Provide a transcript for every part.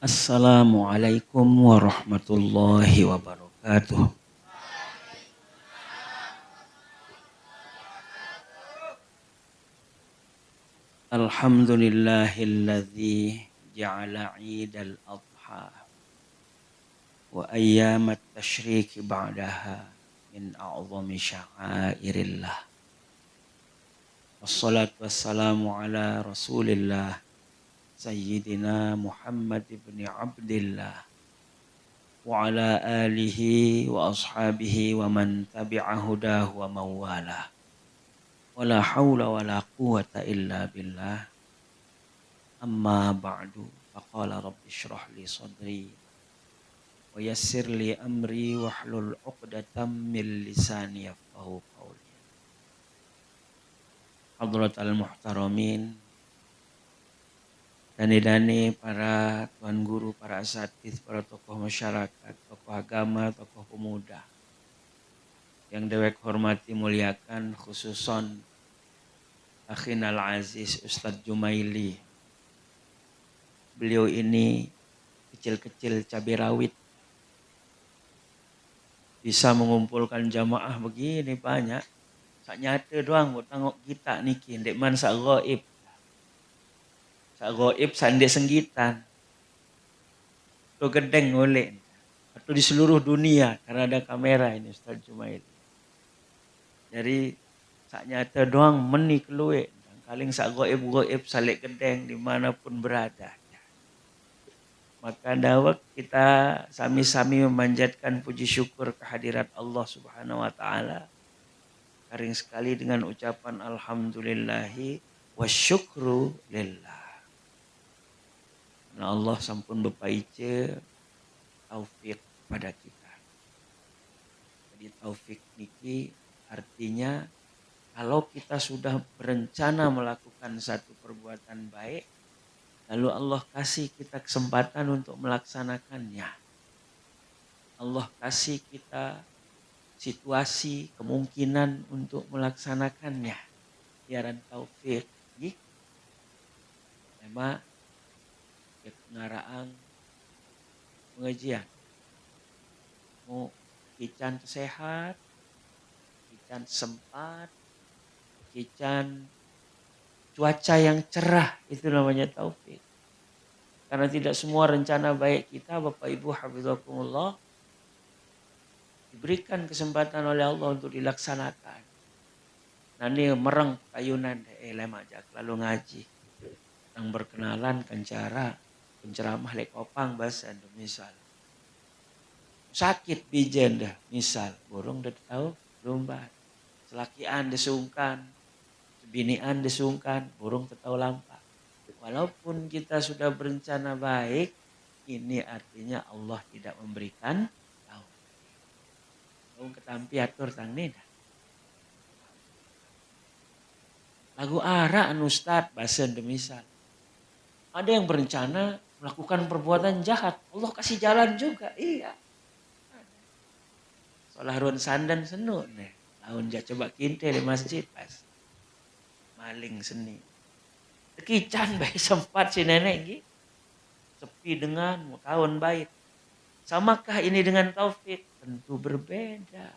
Assalamualaikum warahmatullahi wabarakatuh. Alhamdulillahilladzi ja'ala 'idal adha wa ayyamat tasyrik ba'daha min a'zami sya'airillah. Wassalatu wassalamu ala Rasulillah Sayyidina Muhammad ibn Abdillah wa ala alihi wa ashabihi wa man tabi'a hudahu wa mawalah. Wala haula wala quwata illa billah. Amma ba'du. Faqala rabbi shrah li sadri wa yassir li amri wahlul 'uqdatam min lisani yafqahu qawli. Hadratal muhtaramin, dani-dani para tuan guru, para asatidz, para tokoh masyarakat, tokoh agama, tokoh pemuda yang dewek hormati muliakan, khususon akhinal aziz Ustadz Jumaili. Beliau ini kecil-kecil cabai rawit, bisa mengumpulkan jamaah begini banyak. Sak nyata doang buat tengok kita niki, ndek man sak gaib. Sak gaib sak ndek senggitan. Tuh gedeng oleh. Atau di seluruh dunia karena ada kamera ini Ustaz Jumaili. Jadi sak nyata doang meni keluwe. Kaling sak gaib-gaib salik gedeng dimanapun berada. Maka dawak kita sami-sami memanjatkan puji syukur kehadirat Allah Subhanahu wa taala. Karing sekali dengan ucapan alhamdulillahi wasyukru lillah. Karena Allah sampun bepaice taufik pada kita. Jadi taufik niki artinya kalau kita sudah berencana melakukan satu perbuatan baik, lalu Allah kasih kita kesempatan untuk melaksanakannya. Allah kasih kita situasi, kemungkinan untuk melaksanakannya. Biaran taufik. Memang ya ngaraang pengajian. Mau kican sehat, kican sempat, kican cuaca yang cerah, itu namanya taufik. Karena tidak semua rencana baik kita, Bapak Ibu hafizakumullah, diberikan kesempatan oleh Allah untuk dilaksanakan. Nanti mereng kayunan lemak lalu ngaji. Yang berkenalan kan cara penceramah lek kopang bahasa misal. Sakit bijen dah misal, burung dah tahu lumbat. Selakian disungkan, binian disungkan, burung tahu lampak. Walaupun kita sudah berencana baik, ini artinya Allah tidak memberikan tahu. Kau ketampi atur tang ni dah. Lagu ara anu Ustaz bahasa misal. Ada yang berencana melakukan perbuatan jahat, Allah kasih jalan juga, iya. Solah ruan sandan senu nih. Laun ja coba kinte di masjid pas. Maling seni. Kekican baik sempat si nenek gitu. Sepi dengan tahun baik. Samakah ini dengan taufik? Tentu berbeda.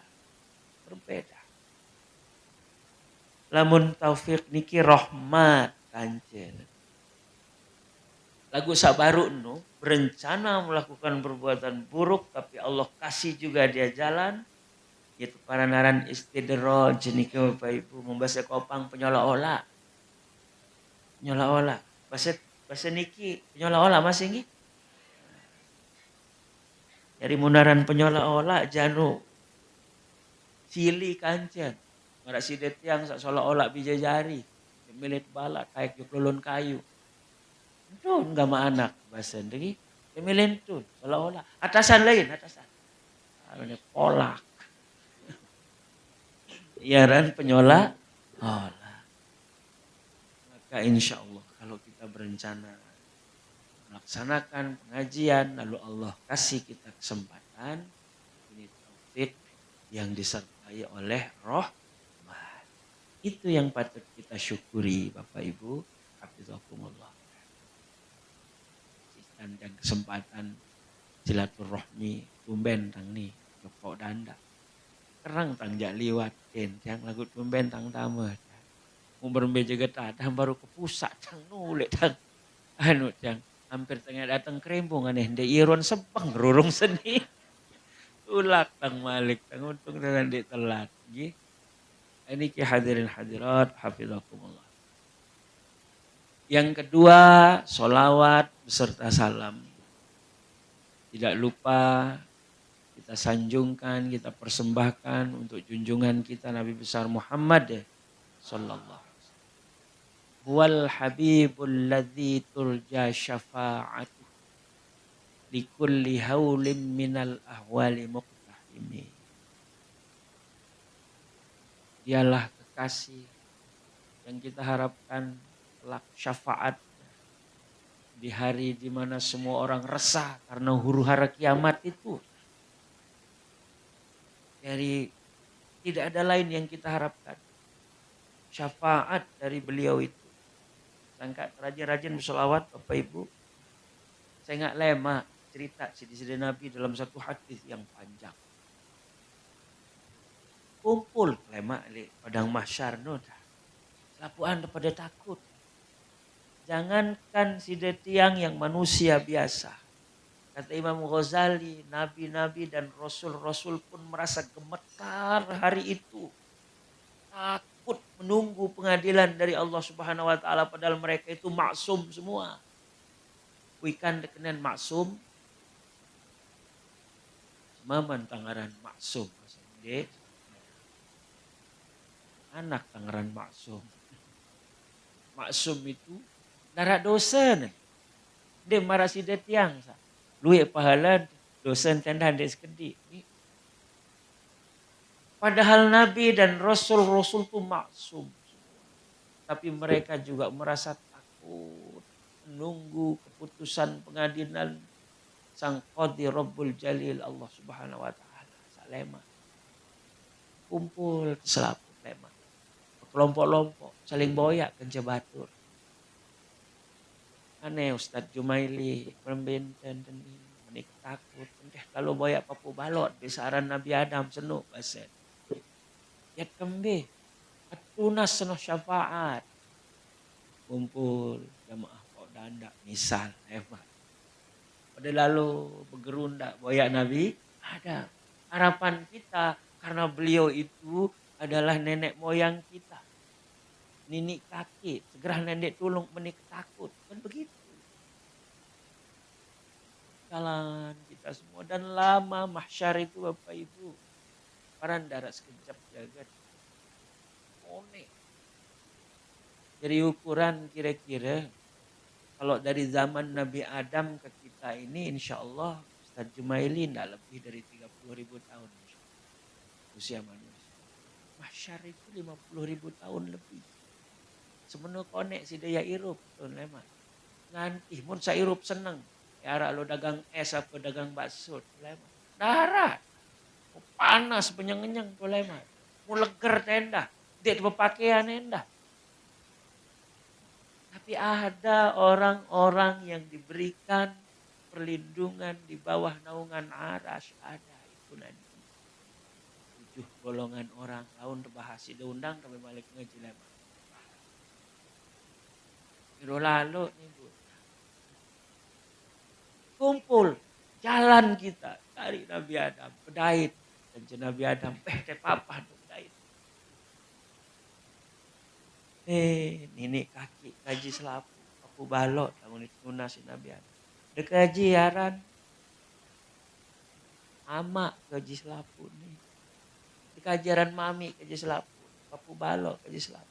Berbeda. Lamun taufik niki rahmat kancen. Lagu sabaru nu berencana melakukan perbuatan buruk tapi Allah kasih juga dia jalan. Yaitu paranaran istidraj niki Bapak Ibu membaca kopang penyola-ola. Penyola-ola. Bahasa niki penyola-ola masih nggih? Dari munaran penyola-ola janu cili kancen. Ngara sidet yang sak sola-ola bija jari. Milit bala kayak juk lulun kayu. Itu enggak ma anak bahasa niki. Milin tuh sola-ola. Atasan lain, atasan. Ini polak. Iaran penyola ola. Maka insya Allah kalau kita berencana melaksanakan pengajian lalu Allah kasih kita kesempatan, ini taufik yang disertai oleh rahmat. Itu yang patut kita syukuri Bapak Ibu hafizakumullah. dan kesempatan silaturahmi tumben tang ni Joko Danda. Kerang tang jak liwat yang lagu tumben tang tama. Umur jaga tatang baru ke pusat tang nulik tang anu tang hampir tengah datang kerembung aneh de iron sepeng rurung seni. Ulak tang malik tang untung dengan di telat. Ini ki hadirin hadirat hafizakumullah. Yang kedua, solawat beserta salam. Tidak lupa kita sanjungkan, kita persembahkan untuk junjungan kita Nabi besar Muhammad sallallahu alaihi wasallam. Huwal habibul ladzi turja syafa'atuh likulli haulim minal ahwali muqtahimi. Dialah kekasih yang kita harapkan kelak syafaat di hari di mana semua orang resah karena huru-hara kiamat itu. Dari tidak ada lain yang kita harapkan. Syafaat dari beliau itu. Sangka rajin-rajin bersolawat Bapak Ibu. Saya nggak lema cerita sidi-sidi Nabi dalam satu hadis yang panjang. Kumpul lema di padang mahsyar noda. Lapuan pada takut. Jangankan sidi tiang yang manusia biasa. Kata Imam Ghazali, nabi-nabi dan rasul-rasul pun merasa gemetar hari itu. Takut menunggu pengadilan dari Allah Subhanahu wa taala padahal mereka itu maksum semua. Wikan dekenen maksum. Semaman tangaran maksum. Anak tangaran maksum. Maksum itu darah dosa. Dia marah si tiang. Luik pahala dosen tendan dia sekedi. Padahal Nabi dan Rasul-Rasul itu maksum. Tapi mereka juga merasa takut. Menunggu keputusan pengadilan Sang Qadhi Rabbul Jalil Allah Subhanahu wa taala. Salema. Kumpul selaput lema. Kelompok-kelompok saling boyak ke Jabatur. Aneh Ustadz Jumaili membenten menik takut. Kalau boyak papu balot besaran Nabi Adam senuk baset. Yat kembe. Atunas senoh syafaat. Kumpul jamaah kok danda misal hebat. Pada lalu bergerundak boyak Nabi ada. Harapan kita karena beliau itu adalah nenek moyang kita. Ninik kakek, segera nenek tulung menik takut. Kan begitu. Jalan kita semua. Dan lama mahsyar itu Bapak Ibu. Paran darah sekejap jagat. Monek. Dari ukuran kira-kira. Kalau dari zaman Nabi Adam ke kita ini insya Allah Ustaz Jumaili tidak lebih dari 30.000 tahun. Usia manusia. Mahsyar itu 50.000 tahun lebih. Semenuh konek si daya irup. Nanti mun sa irup seneng. Yara lo dagang es apa dagang bakso. Darat. Panas penyeng-nyeng. Mau leger tenda. Dia berpakaian endah. Tapi ada orang-orang yang diberikan perlindungan di bawah naungan aras. Ada itu nanti. 7 golongan orang. Tahun terbahas. Diundang tapi balik ngaji lema. Minggu lalu nih Bu. Kumpul. Jalan kita. Cari Nabi Adam. Pedait. Dan Nabi Adam. Papa pedait. Nini kaki. Kaji selapu. Aku balot. Namun itu nasi Nabi Adam. Dekaji yaran. Ama kaji selapu nih. Dekajaran mami kaji selapu. Aku balot kaji selapu.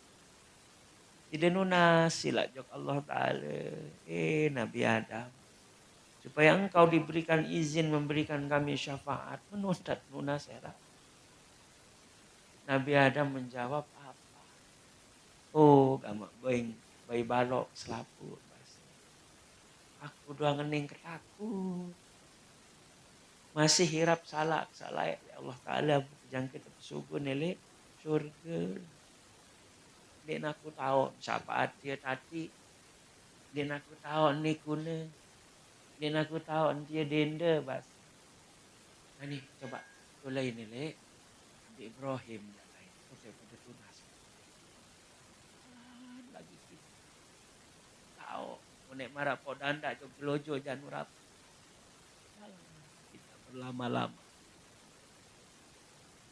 Tidak nunas sila jok Allah Ta'ala. Nabi Adam. Supaya engkau diberikan izin memberikan kami syafaat. Menuntat nunas era. Nabi Adam menjawab apa? Oh gamak going. Bayi balok selaput. Aku doang ngening ketakut. Masih hirap salah ya Allah Ta'ala. Jangkit suku nilai surga. Dia aku tahu syafaat dia tadi. Dia aku tahu ni kuna. Dan aku tahu dia denda bas. Nah nih coba tulai ini le. Nabi Ibrahim dah lain. Itu daripada tunas. Lagi kita tahu. Unek marah podanda jok jelojo janurap. Kita berlama-lama.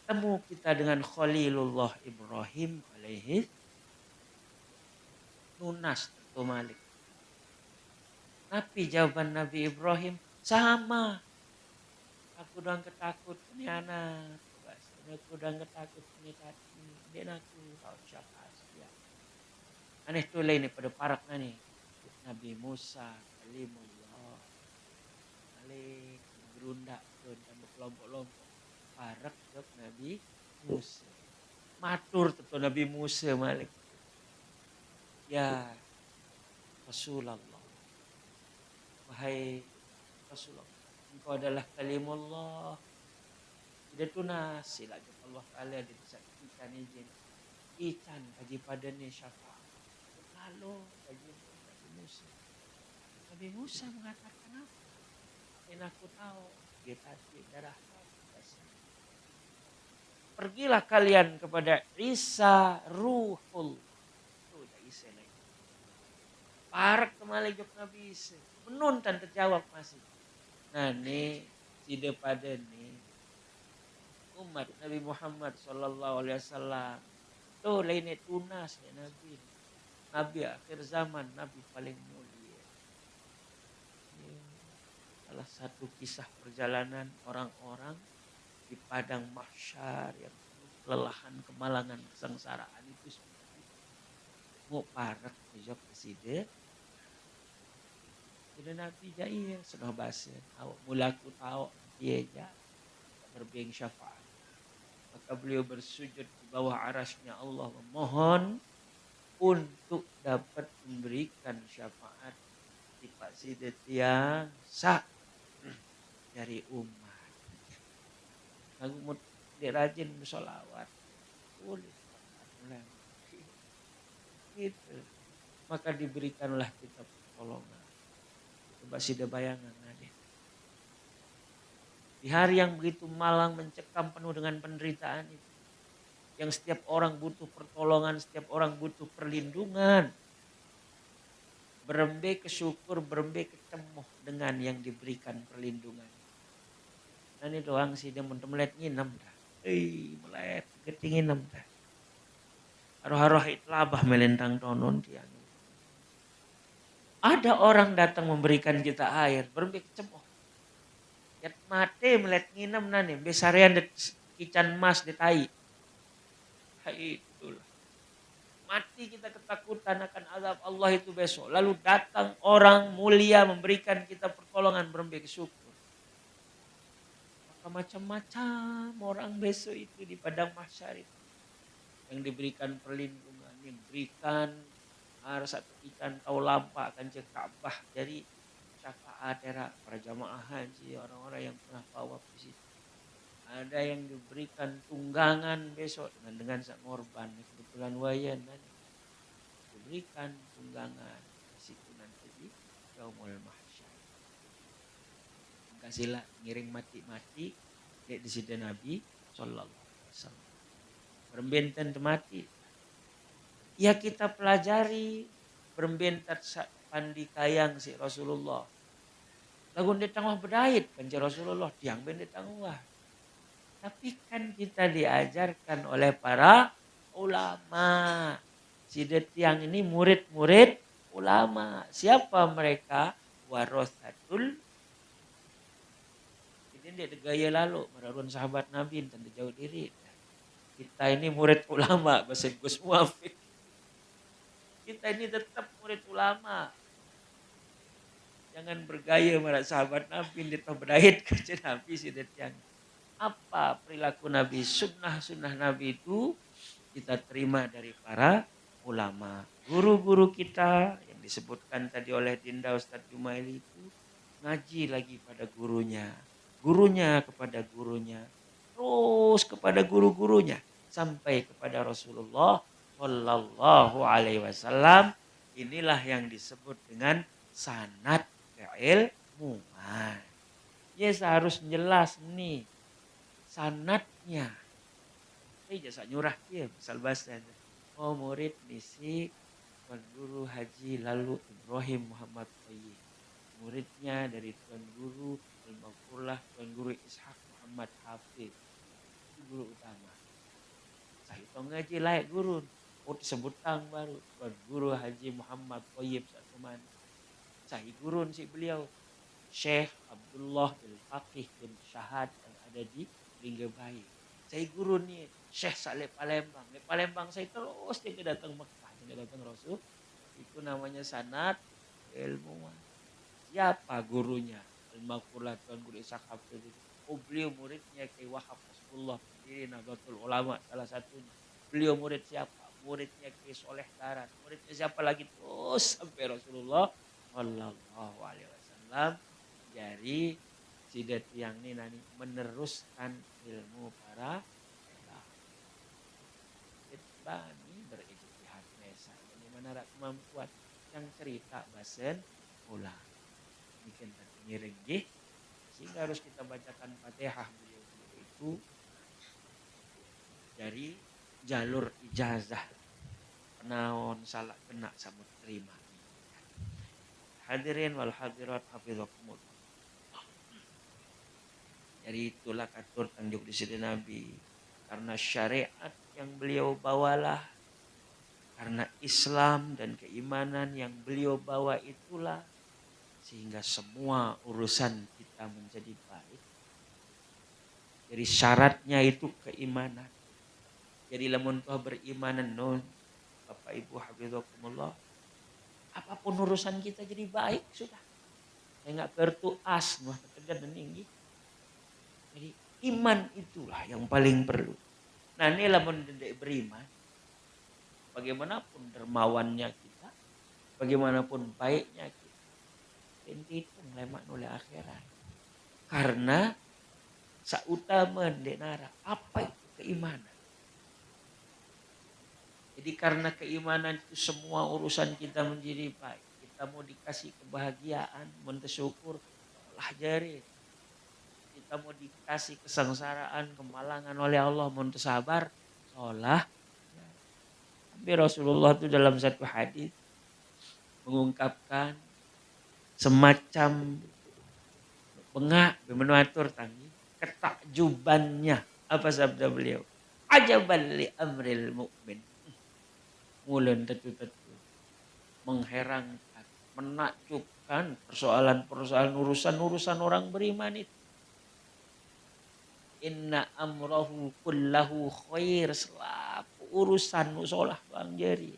Temu kita dengan Khalilullah Ibrahim alaihi nunas tentu malik. Tapi jawaban Nabi Ibrahim sama. Aku udah ketakut ini anak. Aku udah ketakut ini tadi. Dia aku tahu siapa dia. Aneh tu lain pada parak nih. Nabi Musa kalimullah. Alik berundak tu dan kelompok-kelompok. Parak jok Nabi Musa. Matur tentu Nabi Musa malik. Ya Rasulullah. Wahai Rasulullah. Engkau adalah kalimullah. Tidak tunas sila Allah Ta'ala disaksikan izin. Ican kaji padanya syafaat. Lalu kaji Nabi Musa. Nabi Musa mengatakan apa? Yang aku tahu. Dia tadi darah. Pergilah kalian kepada Isa Ruhul. Itu Isa lagi. Parak kembali jok Nabi Isa. Menuntan terjawab masih. Nah ini tidak pada nih. Umat Nabi Muhammad sallallahu alaihi wasallam. Tuh lainnya tunas ya Nabi. Nabi akhir zaman, Nabi paling mulia. Salah satu kisah perjalanan orang-orang di padang mahsyar yang kelelahan, kemalangan, kesengsaraan itu seperti mau parak dijawab presiden. Jadi Nabi Jair sudah bahasa. Awak mulaku tahu dia aja berbeng syafaat. Maka beliau bersujud di bawah arasnya Allah memohon untuk dapat memberikan syafaat di Pak Sidet yang sah dari umat. Aku mau dirajin bersolawat. Boleh. Gitu. Maka diberikanlah kita pertolongan. Coba Sidet bayangan adik. Di hari yang begitu malang mencekam penuh dengan penderitaan itu. Yang setiap orang butuh pertolongan, setiap orang butuh perlindungan. Berembe kesyukur, berembe kecemoh dengan yang diberikan perlindungan. Nah ini doang sih dia melet nginem dah. Melet keting nginem dah. Haruh-haruh itlabah melentang tonon tiang. Ada orang datang memberikan kita air, berembe kecemoh. Yat mate melet nginem nani, besarian de kican mas de tai. Itulah. Mati kita ketakutan akan azab Allah itu besok. Lalu datang orang mulia memberikan kita pertolongan berembe syukur. Maka macam-macam orang besok itu di padang mahsyar itu. Yang diberikan perlindungan, yang diberikan satu ikan tau lampa akan cek Ka'bah. Jadi syafaat era para jamaah haji, orang-orang yang pernah tawaf di situ. Ada yang diberikan tunggangan besok dengan ngorban. Kebetulan wayan diberikan tunggangan di situ nanti di Yaumul Mahsyar. Kasihlah ngiring mati-mati di sida Nabi sallallahu alaihi wasallam. Berbentan mati. Ya kita pelajari berbentan pandi kayang si Rasulullah. Lagu dia tangwah berdait kan si Rasulullah tiang ben tangwah. Tapi kan kita diajarkan oleh para ulama. Si tiang ini murid-murid ulama. Siapa mereka? Warasatul. Jadi dia gaya lalu. Merarun sahabat Nabi dan jauh diri. Kita ini murid ulama. Bahasa Gus Muafiq. Kita ini tetap murid ulama. Jangan bergaya marah sahabat Nabi. Dia berdait ke Nabi si tiang. Apa perilaku Nabi, sunnah-sunnah Nabi itu kita terima dari para ulama. Guru-guru kita yang disebutkan tadi oleh Dinda Ustadz Jumaili itu ngaji lagi pada gurunya. Gurunya kepada gurunya. Terus kepada guru-gurunya. Sampai kepada Rasulullah Sallallahu Alaihi Wasallam. Inilah yang disebut dengan sanad ilmu. muat. Ya seharus jelas nih sanatnya. Saya jasa nyurah dia misal bahasa. Oh murid nisi Tuan Guru Haji Lalu Ibrahim Muhammad Thayyib. Muridnya dari Tuan Guru Al-Maghfurlah Tuan Guru Ishak Muhammad Hafiz. Itu guru utama. Saya itu ngaji layak guru. Oh disebut tang baru. Tuan Guru Haji Muhammad Thayyib Satuman. Saya gurun si beliau. Syekh Abdullah bin Faqih bin Syahad yang ada di Linggabayi. Saya guru nih Syekh Saleh Palembang. Di Palembang saya terus dia datang Mekah, dia datang Rasul. Itu namanya sanad ilmu. Siapa gurunya? Al-Maghfurlah Tuan Guru Ishak Hafiz. Oh beliau muridnya Kiai Wahab Nasrullah, pendiri Nahdlatul Ulama salah satunya. Beliau murid siapa? Muridnya Kiai Soleh Darat. Muridnya siapa lagi? Terus sampai Rasulullah Shallallahu Alaihi Wasallam. Jadi sidat yang ini nanti meneruskan ilmu para bani berijtihad mesa. Jadi mana kemampuan yang cerita basen ulang. Bikin ngiringgih sehingga harus kita bacakan Fatihah beliau itu dari jalur ijazah penaon salah kena sama terima. Hadirin wal hadirat hafizakumullah. Jadi itulah katur tanjuk di sini Nabi. Karena syariat yang beliau bawalah. Karena Islam dan keimanan yang beliau bawa itulah. Sehingga semua urusan kita menjadi baik. Jadi syaratnya itu keimanan. Jadi lamun tuh berimanan nun. Bapak Ibu hafizakumullah. Apapun urusan kita jadi baik sudah. Saya nggak bertuas. Wah kerja dan tinggi. Jadi iman itulah yang paling perlu. Nah ini lamun beriman, bagaimanapun dermawannya kita, bagaimanapun baiknya kita, itu lemak oleh akhirat. Karena sautama denara, apa itu keimanan? Jadi karena keimanan itu semua urusan kita menjadi baik. Kita mau dikasih kebahagiaan, mensyukur, lah jari. Kita mau dikasih kesengsaraan, kemalangan oleh Allah, mau sabar, seolah. Tapi Rasulullah itu dalam satu hadis mengungkapkan semacam bengak, menuatur tangi, ketakjubannya. Apa sabda beliau? Ajaban li amril mu'min. Mulen tetu-tetu. Mengherankan, menakjubkan persoalan-persoalan urusan-urusan orang beriman itu. Inna amrahu kullahu khair, selaku urusan musolah bang jari.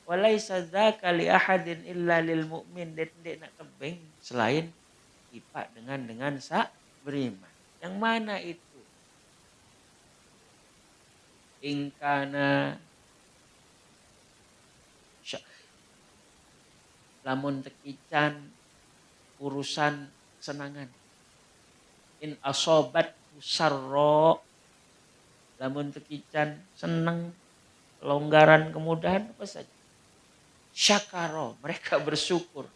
Walaysa dzaka li ahadin illa lil mu'min, dek nak tebeng selain ipak dengan sa beriman. Yang mana itu? Ingkana lamun tekican urusan senangan. In asobat sarro, lamun tekican seneng, longgaran kemudahan apa saja. Syakaro, mereka bersyukur.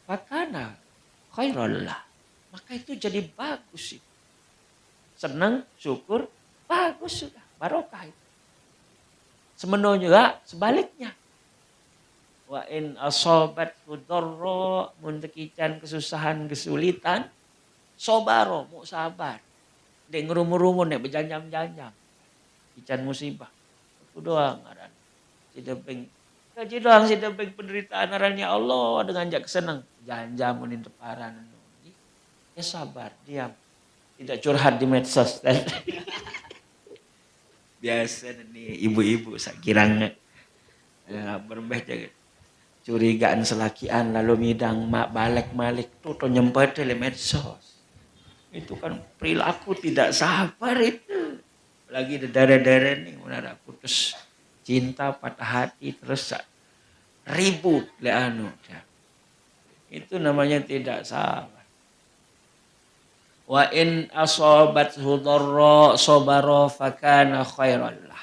Fakana khairallah, maka itu jadi bagus itu. Senang, syukur, bagus sudah, barokah itu. Semenoh juga sebaliknya. Wa in asobat fudorro, muntekican kesusahan, kesulitan, sobaro, mau sabar. Dek ngerumun-rumun, dek berjanjam-janjam. Ican musibah. Itu doang ngaran. Si debeng. Kaji doang si debeng penderitaan ngarannya Allah dengan jak senang. Janjam munin teparan. Ya sabar, diam. Tidak curhat di medsos. Biasa nih ibu-ibu sakirangnya. Berbeda curigaan selakian lalu midang mak balik malik tuh nyempet di medsos. Itu kan perilaku tidak sabar itu. Lagi darah-darah nih, menara putus cinta, patah hati, terus ribut. Itu namanya tidak sabar. Wa in asobat hudorro sobaro fakana khairallah.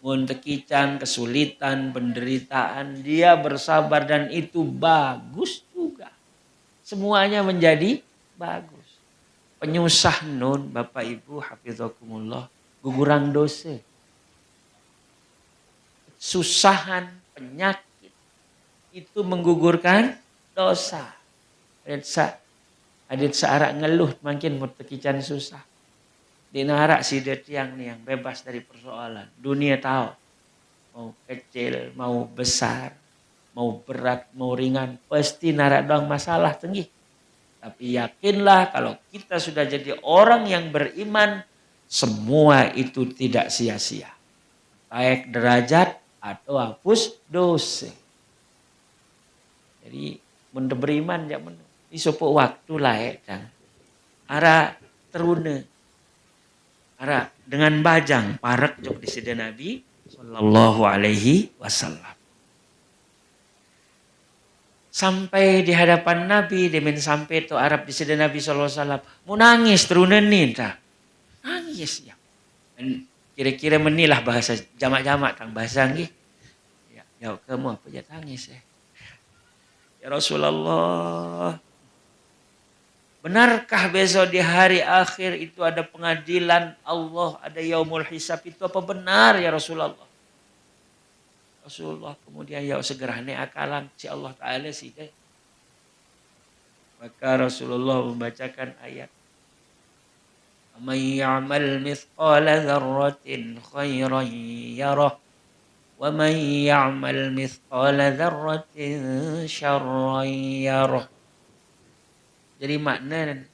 Muntekican, kesulitan, penderitaan, dia bersabar dan itu bagus juga. semuanya menjadi bagus. Penyusah nun, Bapak Ibu, hafizakumullah, gugurang dosa. Susahan, penyakit, itu menggugurkan dosa. Adit searak ngeluh makin mutekican susah. Dinarak si detiang nih yang bebas dari persoalan. Dunia tahu. Mau kecil, mau besar, mau berat, mau ringan. Pasti narak doang masalah tinggi. Tapi yakinlah kalau kita sudah jadi orang yang beriman, semua itu tidak sia-sia. Baik derajat atau hapus dosa. Jadi mun beriman ya men. Isopok waktu lah ya. Ara teruna. Ara dengan bajang parek jok di sida Nabi sallallahu alaihi wasallam. Sampai di hadapan Nabi, demen sampai tu Arab di sida Nabi sallallahu alaihi wasallam. Mau nangis teruna nih ta. Nangis ya. Kira-kira menilah bahasa jamak-jamak tang bahasa nggih. Ya, kamu apa ya tangis ya. Ya Rasulullah, benarkah besok di hari akhir itu ada pengadilan Allah, ada yaumul hisab, itu apa benar ya Rasulullah? Rasulullah kemudian ya segera akalan si Allah Ta'ala sih deh. Maka Rasulullah membacakan ayat. Man ya'mal mithqala dzarratin khairan yarah wa man ya'mal mithqala dzarratin syarran yarah. Jadi makna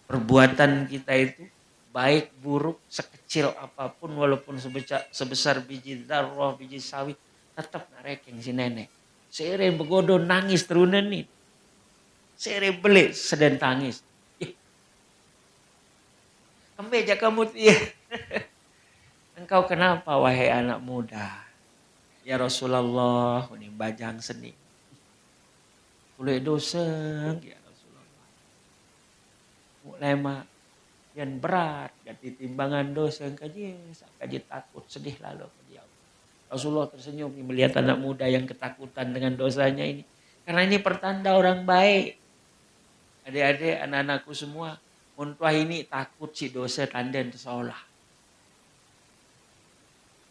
perbuatan kita itu baik buruk sekecil apapun walaupun sebesar biji zarrah, biji sawit tetap narekeng si nenek. Sere begodo nangis terunan nih. Sere beli sedang tangis. Ambeja kamu iya. Engkau kenapa wahai anak muda? Ya Rasulullah, ini bajang seni. Boleh dosa ya Rasulullah. Mulai mak yang berat, ganti timbangan dosa yang kaji takut, sedih lalu. Rasulullah tersenyum melihat anak muda yang ketakutan dengan dosanya ini. Karena ini pertanda orang baik. Adik-adik, anak-anakku semua, muntah ini takut si dosa tanda seolah.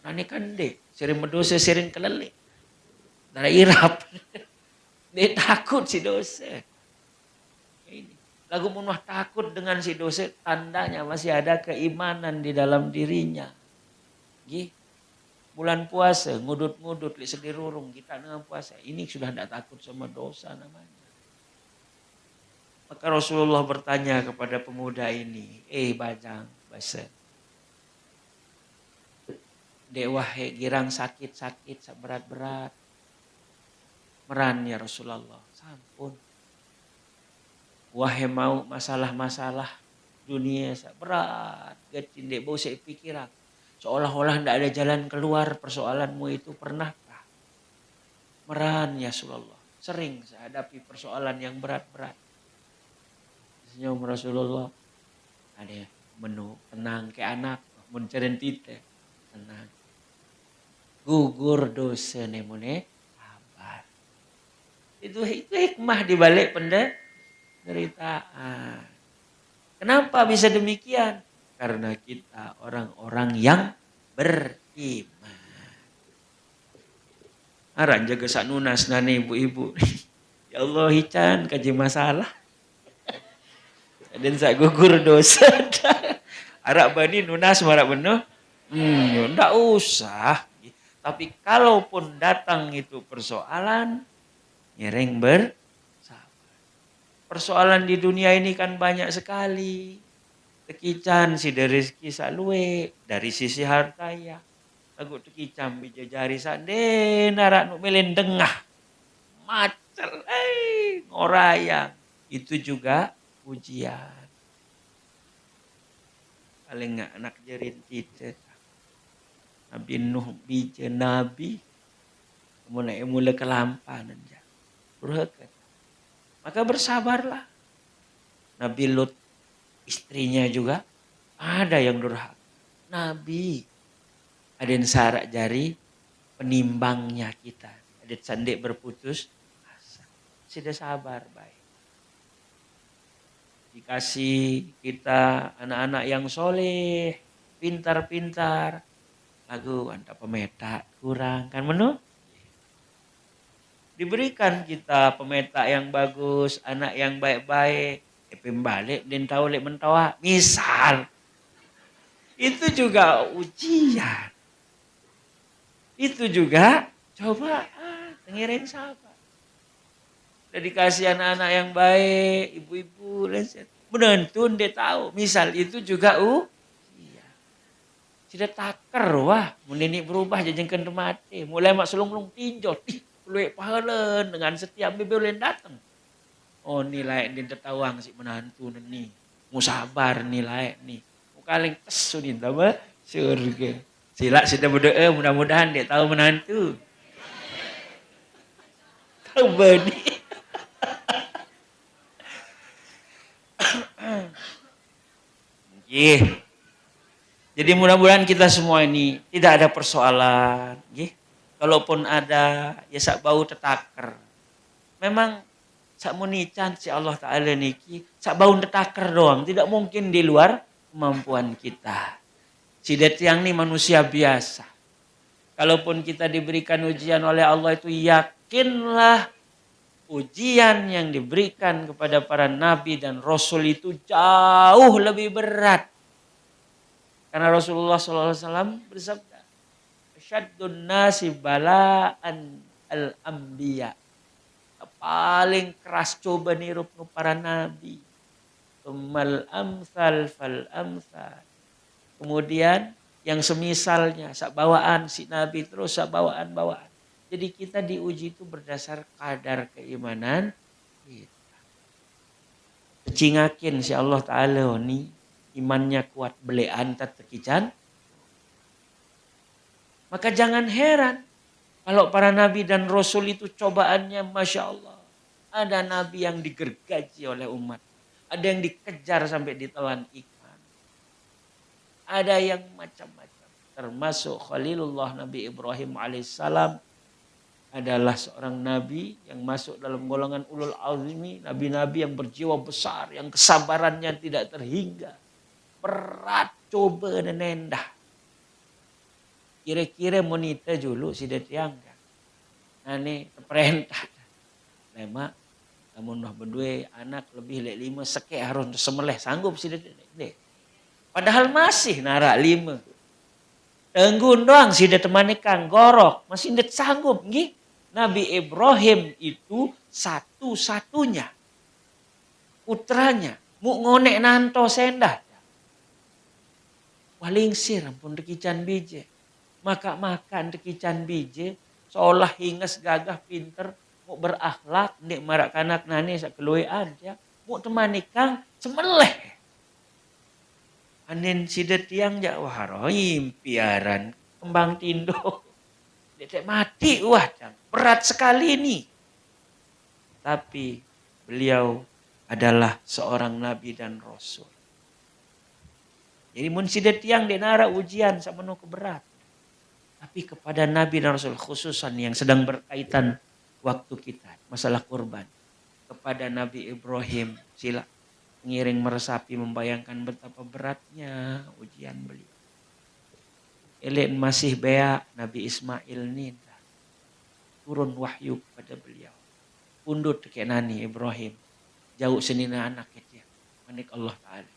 Nah ini kan dek, sering berdosa, sering kelelik. Darah irap. Dia takut si dosa. Ini. Lagu munah takut dengan si dosa, tandanya masih ada keimanan di dalam dirinya. Gih. Bulan puasa, ngudut-ngudut, sedih rurung kita dengan puasa. Ini sudah tidak takut sama dosa namanya. Maka Rasulullah bertanya kepada pemuda ini, bajang, basa. Dek wahai girang sakit-sakit, berat-berat. Meran ya Rasulullah, sampun. Wahai mau masalah-masalah dunia berat, gatin dek bau saya pikiran. Seolah-olah tidak ada jalan keluar persoalanmu itu pernahkah? Meran ya Rasulullah. Sering saya hadapi persoalan yang berat-berat. Senyum Rasulullah. Ada menu tenang ke anak. Menceren tite. Tenang. Gugur dosa nemune. Sabar. Itu hikmah dibalik penderitaan. Kenapa bisa demikian? Karena kita orang-orang yang beriman. Aran jaga sak nunas nane ibu-ibu. Ya Allah hican kaji masalah. Dan sak gugur dosa. Arak bani nunas marak benuh. Ndak usah. Tapi kalaupun datang itu persoalan, nyereng bersabar. Persoalan di dunia ini kan banyak sekali. Tekican si dari rezeki salue, dari sisi harta ya. Lagu tekicam bija jari sande narak nu melen dengah. Macel, ngorayang. Itu juga ujian. Paling nggak anak jerin kita. Nabi Nuh bija nabi. Mula kelampanan. Berhakat. Maka bersabarlah. Nabi Lut istrinya juga ada yang durhaka. Nabi ada yang sarak jari penimbangnya kita. Ada sandik berputus asa. Sudah sabar baik. dikasih kita anak-anak yang soleh, pintar-pintar, lagu anta pemeta kurang kan menu? Diberikan kita pemeta yang bagus, anak yang baik-baik, balik dan tahu lek mentawa. Misal, itu juga ujian. Itu juga coba dengerin sahabat. Udah dikasih anak-anak yang baik, ibu-ibu, menentun dia tahu. Misal itu juga iya. Sudah taker wah, menini berubah jajengkan mati. Mulai mak selung-lung tinjau, luek pahalen dengan setiap bebelen datang. Oh nilai din tetawang si menantu nih. Musabar nilai nih. Mukaling tes sunin tambah surga. Sila sudah berdoa mudah-mudahan dia tahu menantu. Tahu bani. Jadi mudah-mudahan kita semua ini tidak ada persoalan. Kalaupun ada, ya sak bau tetaker. Memang sak munican si Allah Ta'ala niki, sak bau tetaker doang. Tidak mungkin di luar kemampuan kita. Si Detiang ini manusia biasa. Kalaupun kita diberikan ujian oleh Allah itu yakinlah ujian yang diberikan kepada para nabi dan rasul itu jauh lebih berat. Karena Rasulullah SAW bersabda, "Asyaddun nasi bala'an al-anbiya." Paling keras coba nirup para nabi. Tsummal amsal fal amsal. Kemudian yang semisalnya, sak bawaan si Nabi terus sak bawaan-bawaan. Jadi kita diuji itu berdasar kadar keimanan kita. Cingakin si Allah Ta'ala ni imannya kuat belean tekican. Maka jangan heran kalau para Nabi dan Rasul itu cobaannya Masya Allah. Ada Nabi yang digergaji oleh umat. Ada yang dikejar sampai ditelan ikan. Ada yang macam-macam. Termasuk Khalilullah Nabi Ibrahim alaihissalam adalah seorang nabi yang masuk dalam golongan ulul azmi. Nabi-nabi yang berjiwa besar. Yang kesabarannya tidak terhingga. Berat coba dan nendah. Kira-kira monita dulu si Detiang kan. Nah ini perintah. Lemak. Namun berdua anak lebih lek 5 sekek harus semeleh. Sanggup si Detiang. Padahal masih narak 5. Tenggun doang si dia temanikan gorok. Masih tidak sanggup. Nggih. Nabi Ibrahim itu satu-satunya. Putranya. Mu ngonek nanto sendah. Walingsir ampun dekican bije. Maka makan dekican bije. Seolah hinges gagah pinter. Mu berakhlak. Nek marak kanak nani sak keluean. Mu temanikan semeleh. Anin si Detiang jak waharoim piaran kembang tindo. Detek mati wah berat sekali ini. Tapi beliau adalah seorang nabi dan rasul. Jadi mun si Detiang denara ujian sama no keberat. Tapi kepada nabi dan rasul khususan yang sedang berkaitan waktu kita masalah kurban. Kepada Nabi Ibrahim sila ngiring meresapi membayangkan betapa beratnya ujian beliau. Elen masih bea Nabi Ismail ini turun wahyu kepada beliau. Undut ke nani Ibrahim. Jauh senina anak dia. Manik Allah Ta'ala.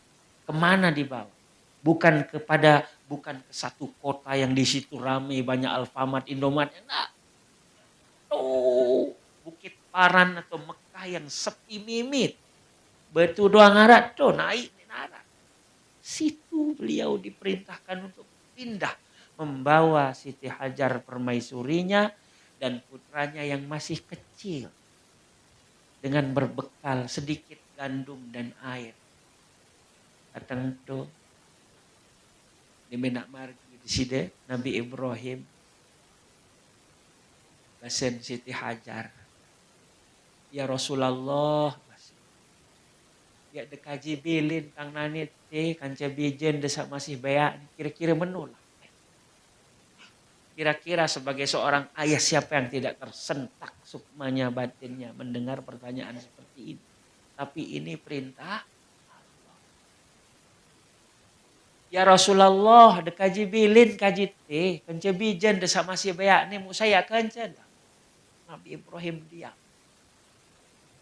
Kemana dibawa? Bukan ke satu kota yang di situ ramai banyak Alfamart, Indomaret. Enggak. Bukit Paran atau Mekah yang sepi mimit. Betul doang ngarat tuh naik di narat. Situ beliau diperintahkan untuk pindah. Membawa Siti Hajar permaisurinya dan putranya yang masih kecil. Dengan berbekal sedikit gandum dan air. Datang tuh. Di Menak Margi di sini Nabi Ibrahim. Basen Siti Hajar. Ya Rasulullah. Ya dekaji bilin tang nanit kanca bijen desa masih bayak kira-kira menolak. Kira-kira sebagai seorang ayah siapa yang tidak tersentak sukmanya batinnya mendengar pertanyaan seperti ini. Tapi ini perintah Ya Rasulullah, ada kaji bilin kaji teh, kence bijen desa masih bayak ni mu saya kence. Nabi Ibrahim diam.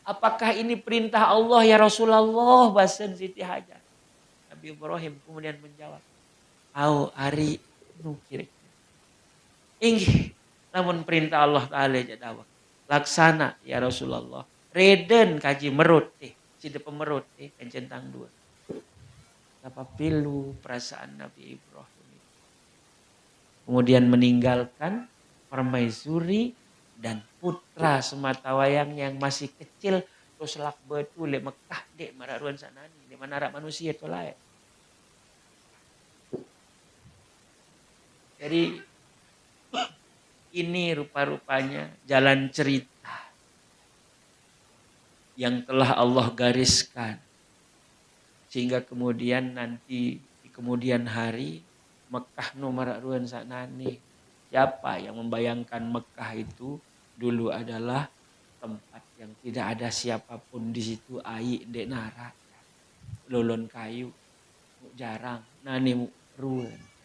Apakah ini perintah Allah ya Rasulullah? Basen Siti Hajar. Nabi Ibrahim kemudian menjawab, "Au ari nu kira-kira. Inggih, namun perintah Allah Ta'ala jadawak. Laksana ya Rasulullah. Reden kaji merut teh. Sida pemerut teh kencentang dua. Apa pilu perasaan Nabi Ibrahim itu. Kemudian meninggalkan permaisuri dan putra sematawayang yang masih kecil terus lak betul le Mekah dek mararuan sanani di mana manusia itu lain. Jadi ini rupa-rupanya jalan cerita yang telah Allah gariskan. Sehingga kemudian nanti di kemudian hari Mekah no mararuan sanani. Siapa yang membayangkan Mekah itu dulu adalah tempat yang tidak ada siapapun di situ, ai dek nara, lolon kayu, jarang, nani ruan.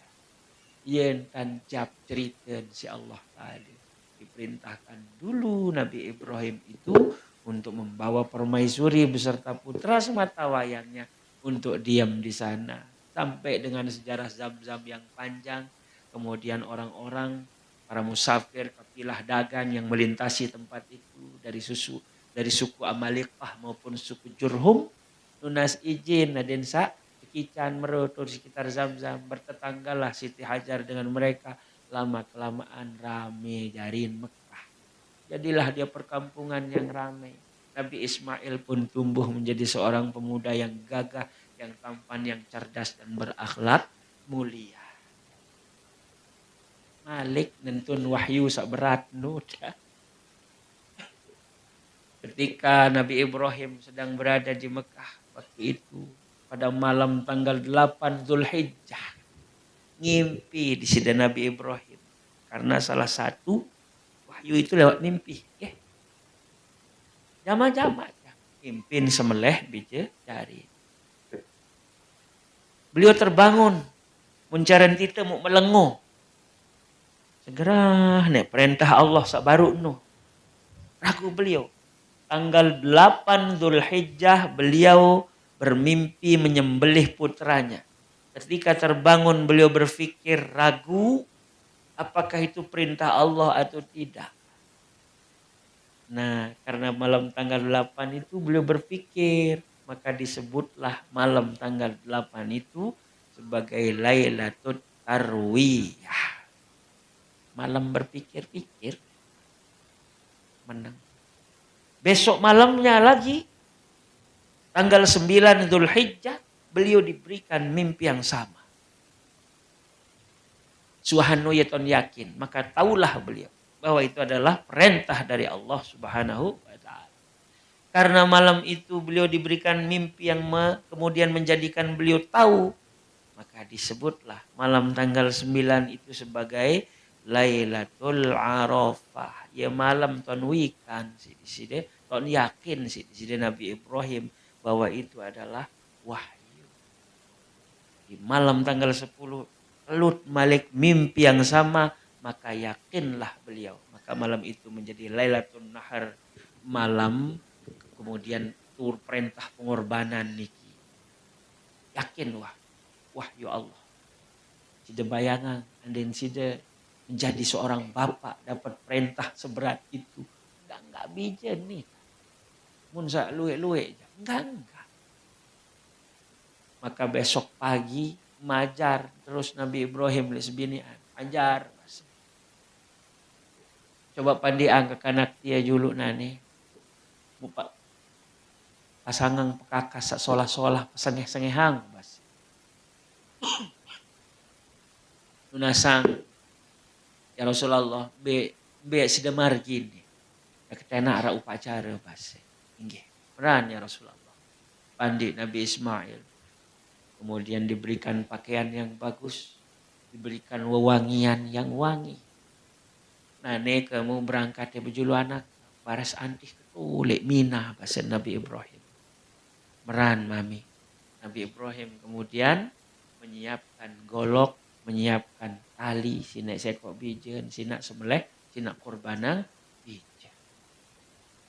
Yen tancap cerita si Allah tadi diperintahkan dulu Nabi Ibrahim itu untuk membawa permaisuri beserta putra sematawayangnya untuk diam di sana sampai dengan sejarah Zam-Zam yang panjang. Kemudian orang-orang para musafir kafilah dagang yang melintasi tempat itu dari suku Amalikah maupun suku Jurhum nunas izin nadensa Kican merutur sekitar Zam-Zam bertetanggalah Siti Hajar dengan mereka. Lama kelamaan rame jarin Mekah. Jadilah dia perkampungan yang ramai. Nabi Ismail pun tumbuh menjadi seorang pemuda yang gagah, yang tampan, yang cerdas dan berakhlak mulia. Malik nentun wahyu sak berat nuda. Ketika Nabi Ibrahim sedang berada di Mekah waktu itu, pada malam tanggal 8 Zulhijjah, ngimpi di sida Nabi Ibrahim. Karena salah satu wahyu itu lewat mimpi. Jama-jama mimpin semeleh bija cari. Beliau terbangun, mencari tita mau melengo. Segera nek perintah Allah sabaru nu. Ragu beliau. Tanggal 8 Zulhijjah beliau bermimpi menyembelih putranya. Ketika terbangun beliau berpikir ragu apakah itu perintah Allah atau tidak. Nah, karena malam tanggal 8 itu beliau berpikir, maka disebutlah malam tanggal 8 itu sebagai Lailatul Tarwiyah. Malam berpikir-pikir menang. Besok malamnya lagi tanggal 9 Zulhijjah beliau diberikan mimpi yang sama. Suhanu yaton yakin, maka taulah beliau bahwa itu adalah perintah dari Allah Subhanahu wa taala. Karena malam itu beliau diberikan mimpi yang kemudian menjadikan beliau tahu, maka disebutlah malam tanggal 9 itu sebagai Lailatul Arafah. Ya malam ton wikan sidi ton yakin sidi Nabi Ibrahim bahwa itu adalah wahyu. Di malam tanggal 10 Lut Malik mimpi yang sama, maka yakinlah beliau. Maka malam itu menjadi Lailatul Nahar, malam kemudian tur perintah pengorbanan niki. Yakin wahyu Allah. Sida bayangan anden sida menjadi seorang bapak dapat perintah seberat itu. Enggak bijen nih. Mun sak luwe-luwe enggak. Maka besok pagi majar terus Nabi Ibrahim lesbinian ajar. Coba pandiang ke kanak dia julu nani. Mupa pasangan pekakas sak solah-solah pasangeh-sengehang bas. Nunasang ya Rasulullah be sida margin. Ketena ara upacara bas. Inggih. Peran ya Rasulullah. Pandi Nabi Ismail. Kemudian diberikan pakaian yang bagus. Diberikan wewangian yang wangi. Nah, kamu berangkat ya bejulu anak. Paras antih ketulek mina bahasa Nabi Ibrahim. Meran mami. Nabi Ibrahim kemudian menyiapkan golok, menyiapkan tali, sinak sekok bijen, sinak sembelih, sinak kurbanang bijen.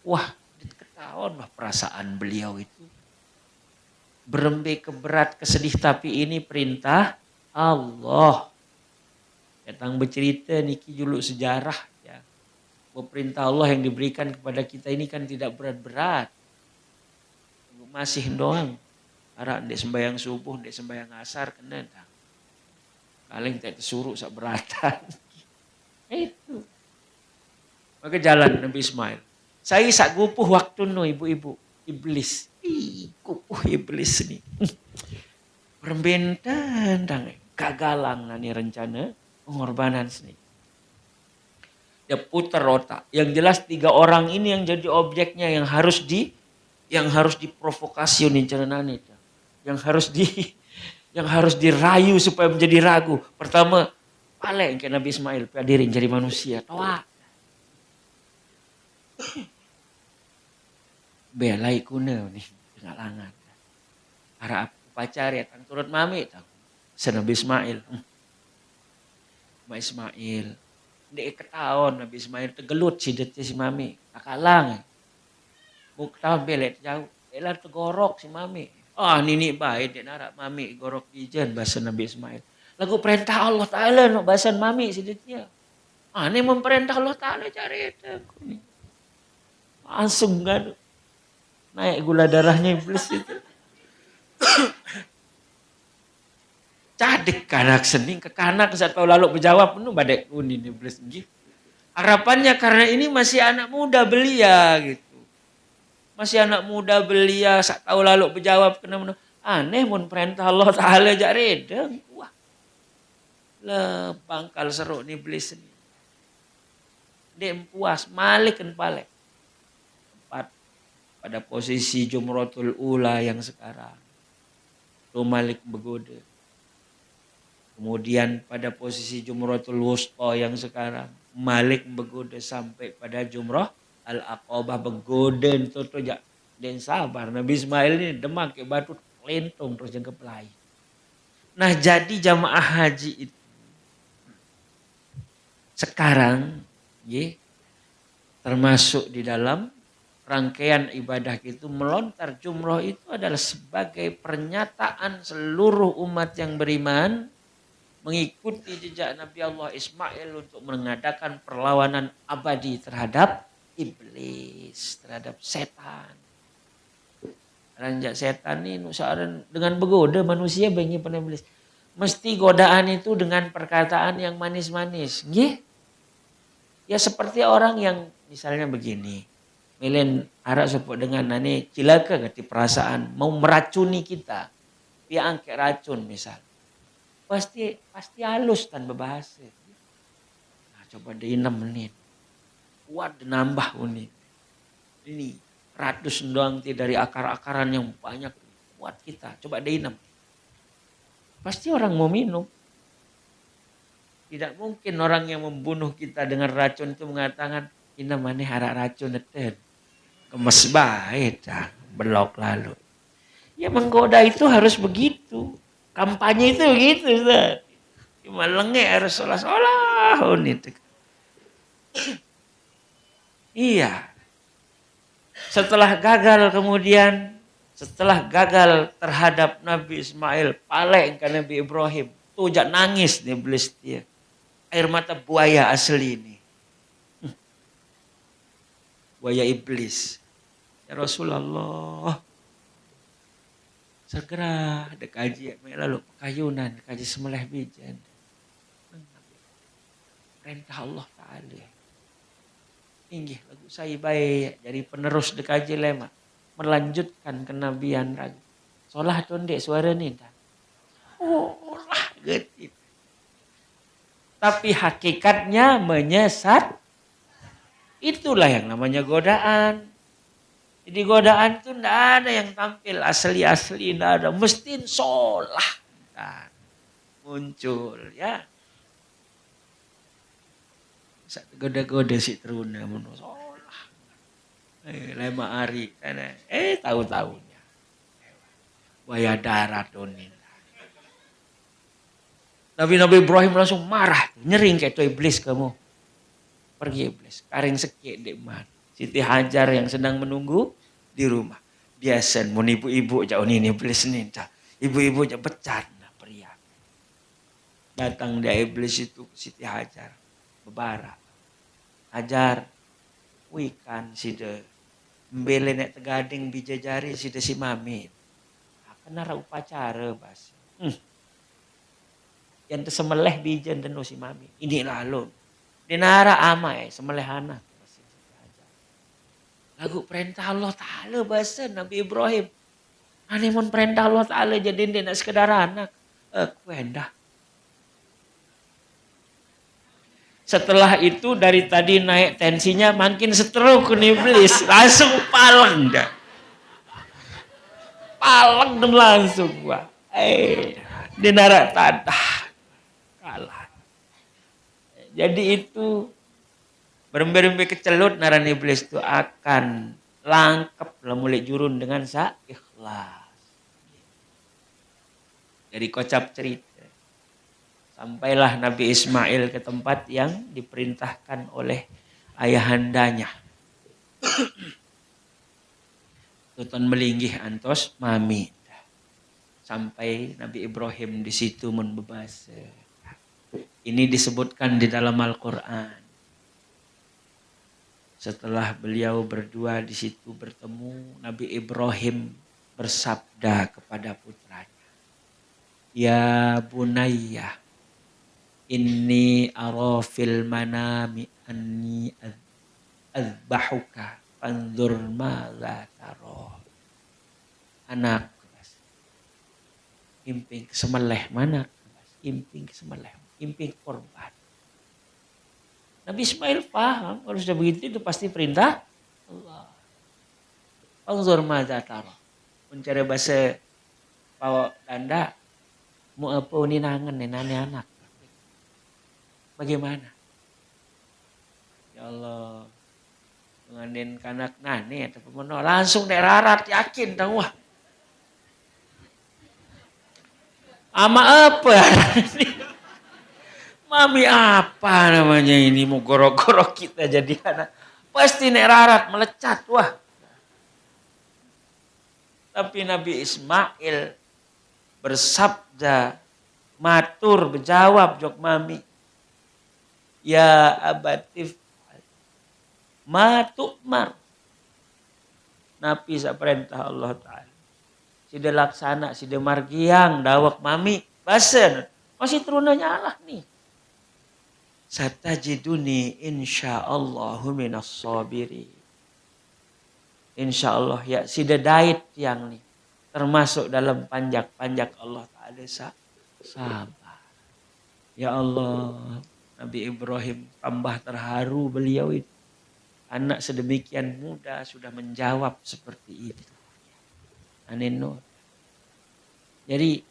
Wah, ketahuan lah perasaan beliau itu. Berembe keberat kesedih tapi ini perintah Allah. Datang bercerita niki juluk sejarah ya. Bahwa perintah Allah yang diberikan kepada kita ini kan tidak berat-berat. Masih doang. Ara ndek sembahyang subuh, ndek sembahyang asar kena dah. Paling tak kesuruh sak beratan. Itu. Maka jalan Nabi Ismail. Saya sak gupuh waktu no ibu-ibu. Iblis. Gupuh iblis ni. Perbentan gagalang nani rencana pengorbanan seni. Dia putar otak. Yang jelas 3 orang ini yang jadi objeknya yang harus diprovokasi nih cerenane itu. Yang harus dirayu supaya menjadi ragu. Pertama, paling ke Nabi Ismail hadirin jadi manusia. Toa. Belai kuna nih pengalangan. Ara pacar ya tang turut mami tang. Nabi Ismail. Ismail. Dek ketahuan Nabi Ismail tegelut sidetnya si mami. Akalang. Buk tahun belet jauh. Elar tegorok si mami. Nini baik dek narak mami gorok ijen bahasa Nabi Ismail. Lagu perintah Allah Ta'ala no bahasa mami sidetnya. Ini memperintah Allah Ta'ala cari itu. Langsung kan. Naik gula darahnya iblis itu. Cadek kanak sening ke kanak saat tahu lalu berjawab penuh badai kuning iblis gitu. Harapannya karena ini masih anak muda belia gitu. Masih anak muda belia saat tahu lalu berjawab kena aneh mun perintah Allah Ta'ala jak redeng. Wah. Pangkal seruk ni iblis ni. Dia puas malik kan palek. Pada posisi Jumratul Ula yang sekarang. Tuh Malik begoda. Kemudian pada posisi Jumratul Wusta yang sekarang. Malik begoda sampai pada Jumrah Al-Aqabah begoda. Itu dan sabar. Nabi Ismail ini demak ke batu lentung terus yang kepelai. Nah jadi jamaah haji itu. Sekarang termasuk di dalam rangkaian ibadah itu melontar jumroh itu adalah sebagai pernyataan seluruh umat yang beriman mengikuti jejak Nabi Allah Ismail untuk mengadakan perlawanan abadi terhadap iblis, terhadap setan. Ranjak setan ini dengan begoda manusia bengi pada iblis. Mesti godaan itu dengan perkataan yang manis-manis. Ya seperti orang yang misalnya begini. Milen harap sebut dengan nani cilaka gati perasaan mau meracuni kita. Dia angkat racun misal. Pasti halus tanpa bahasa. Nah, coba di 6 menit. Kuat nambah unit. Ini ratus doang dari akar-akaran yang banyak kuat kita. Coba di 6. Pasti orang mau minum. Tidak mungkin orang yang membunuh kita dengan racun itu mengatakan ini mana harap racun neten. Kemes baik dah, belok lalu. Ya menggoda itu harus begitu. Kampanye itu begitu. Cuma lengek harus seolah-olah. Iya. Setelah gagal terhadap Nabi Ismail, paleng ke Nabi Ibrahim. Tujak nangis nih iblis dia. Air mata buaya asli ini. Buaya iblis. Ya Rasulullah, segera ada kaji lalu kayunan, kaji semeleh bijan. Perintah Allah Ta'ala. Inggih lagu saya baik jadi penerus dekaji lema. Melanjutkan kenabian lagi. Solah tondek suara ni dah. Lah gitu. Tapi hakikatnya menyesat. Itulah yang namanya godaan. Jadi godaan itu tidak ada yang tampil asli-asli, tidak ada. Mesti solah. Nah, muncul ya. Goda-goda si teruna menurut solah. Lema hari. Tahu-tahunya. Buaya darat donin. Nabi Ibrahim langsung marah. Nyering kayak itu iblis kamu. Pergi iblis. Karing sekik dek man. Siti Hajar yang sedang menunggu di rumah. Biasa mau ibu-ibu jauh ini iblis nih. Ibu-ibu jauh pecat. Nah, pria. Datang dia iblis itu Siti Hajar. Bebara. Hajar. Wikan sida. Mbele nek tegading bijajari sida si mami. Kenara upacara bas. Yang tersemeleh bijan dan si mami. Ini lalu. Dinara ama semeleh anak. Lagu perintah Allah Ta'ala bahasa Nabi Ibrahim. Animon perintah Allah Ta'ala jadi dia nak sekedar anak. Kuendah. Setelah itu dari tadi naik tensinya makin stroke nih iblis. Langsung palang dah. Palang dan langsung gua. Dinara tadah. Kalah. Jadi itu berembe-rembe kecelut naran iblis itu akan langkep lah mulai jurun dengan ikhlas. Dari kocap cerita. Sampailah Nabi Ismail ke tempat yang diperintahkan oleh ayahandanya. Tuton melinggih antos mami. Sampai Nabi Ibrahim di situ membebas. Ini disebutkan di dalam Al-Quran. Setelah beliau berdua di situ bertemu, Nabi Ibrahim bersabda kepada putranya, "Ya bunayya, inni ara fil manami anni azbahuka fanzur madza tara." Anak, imping semeleh mana? Imping semeleh, imping korban. Nabi Ismail paham kalau sudah begitu itu pasti perintah Allah. Fanzur madza tara. Mencari bahasa Pak Tanda, mau apa ini nangan nani anak. Bagaimana? Ya Allah, menganin kanak nani atau pemono langsung derarat yakin tahu wah. Ama apa? Mami apa namanya ini mau gorok-gorok kita jadi anak. Pasti nerarat melecat wah. Tapi Nabi Ismail bersabda, matur berjawab jok mami. Ya abatif ma tu'mar. Nabi sa perintah Allah Ta'ala. Sida laksana, sida margiang, dawak mami. Basen, masih turunannya Allah nih. Satajiduni insyaallahu minas sabiri. Insyaallah ya sida dait yang nih. Termasuk dalam panjak-panjak Allah Ta'ala sabar. Ya Allah, Nabi Ibrahim tambah terharu beliau itu. Anak sedemikian muda sudah menjawab seperti itu. Aneno. Jadi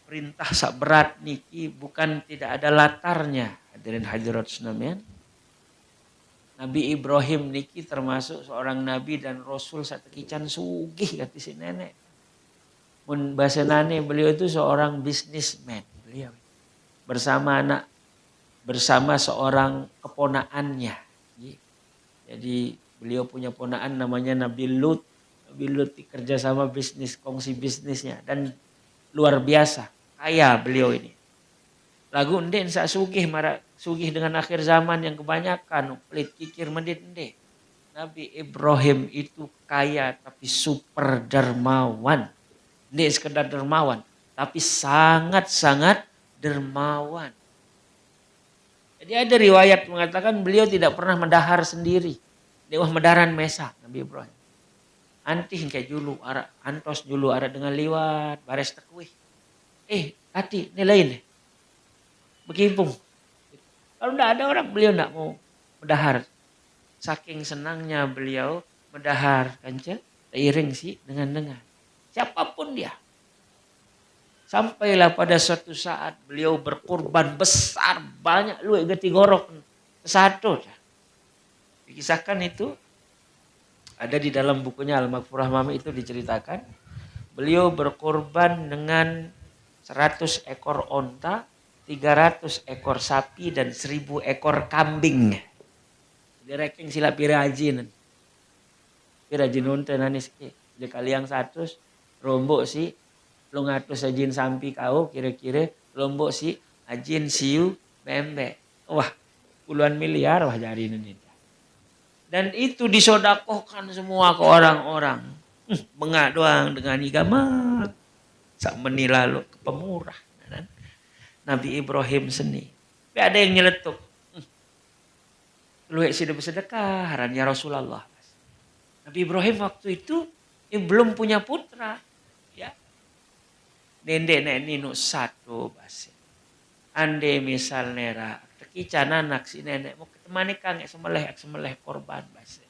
perintah sak berat niki bukan tidak ada latarnya. Hadirin hadirat sekalian. Nabi Ibrahim niki termasuk seorang nabi dan rasul satekican sugih kata si nenek. Mun bahasa nane beliau itu seorang businessman beliau. Bersama seorang keponaannya. Jadi beliau punya ponaan namanya Nabi Lut. Nabi Lut kerja sama bisnis, kongsi bisnisnya dan luar biasa kaya beliau ini. Lagu enden sak sugih dengan akhir zaman yang kebanyakan pelit kikir mendit ende. Nabi Ibrahim itu kaya tapi super dermawan. Ini sekedar dermawan, tapi sangat-sangat dermawan. Jadi ada riwayat mengatakan beliau tidak pernah mendahar sendiri. Dewa medaran mesa Nabi Ibrahim. Antih kayak dulu, antos dulu ada dengan liwat, bares tekuih. Hati, ini lain. Begimpung. Kalau tidak ada orang, beliau tidak mau mendahar. Saking senangnya beliau mendahar. Kancil, iring sih dengan. Siapapun dia. Sampailah pada suatu saat beliau berkorban besar. Banyak lu gati gorok. Satu. Dikisahkan itu. Ada di dalam bukunya Al-Maghfurah Mami itu diceritakan. Beliau berkorban dengan 100 ekor onta 300 ekor sapi dan 1000 ekor kambing. Direkeng sila pirajin. Pirajin nonton anis dekali yang 100 rombok si lungatus ajin sampi kau kira-kira lombok si ajin siu bembe. Wah, puluhan miliar wah jari Indonesia. Dan itu disodakohkan semua ke orang-orang. Bengak doang dengan igama. Sak menilalu ke pemurah. Nabi Ibrahim seni. Tapi ada yang nyeletuk. Lu sudah bersedekah, harannya Rasulullah. Nabi Ibrahim waktu itu belum punya putra. Ya. Dendek nek ninu satu basi. Ande misal nera. Tekican anak si nenek mau ketemani kang semeleh korban basi.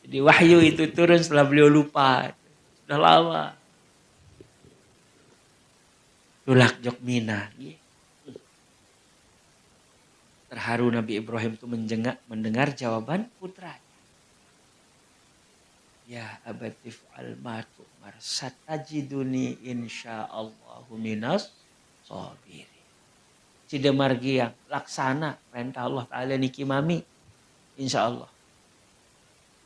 Jadi wahyu itu turun setelah beliau lupa. Sudah lama. Tulak jok mina. Terharu Nabi Ibrahim itu mendengar jawaban putranya. Ya abatif al-matu marsatajiduni insyaallahu minas sabiri. Cida margi yang laksana perintah Allah Ta'ala niki mami. Insyaallah.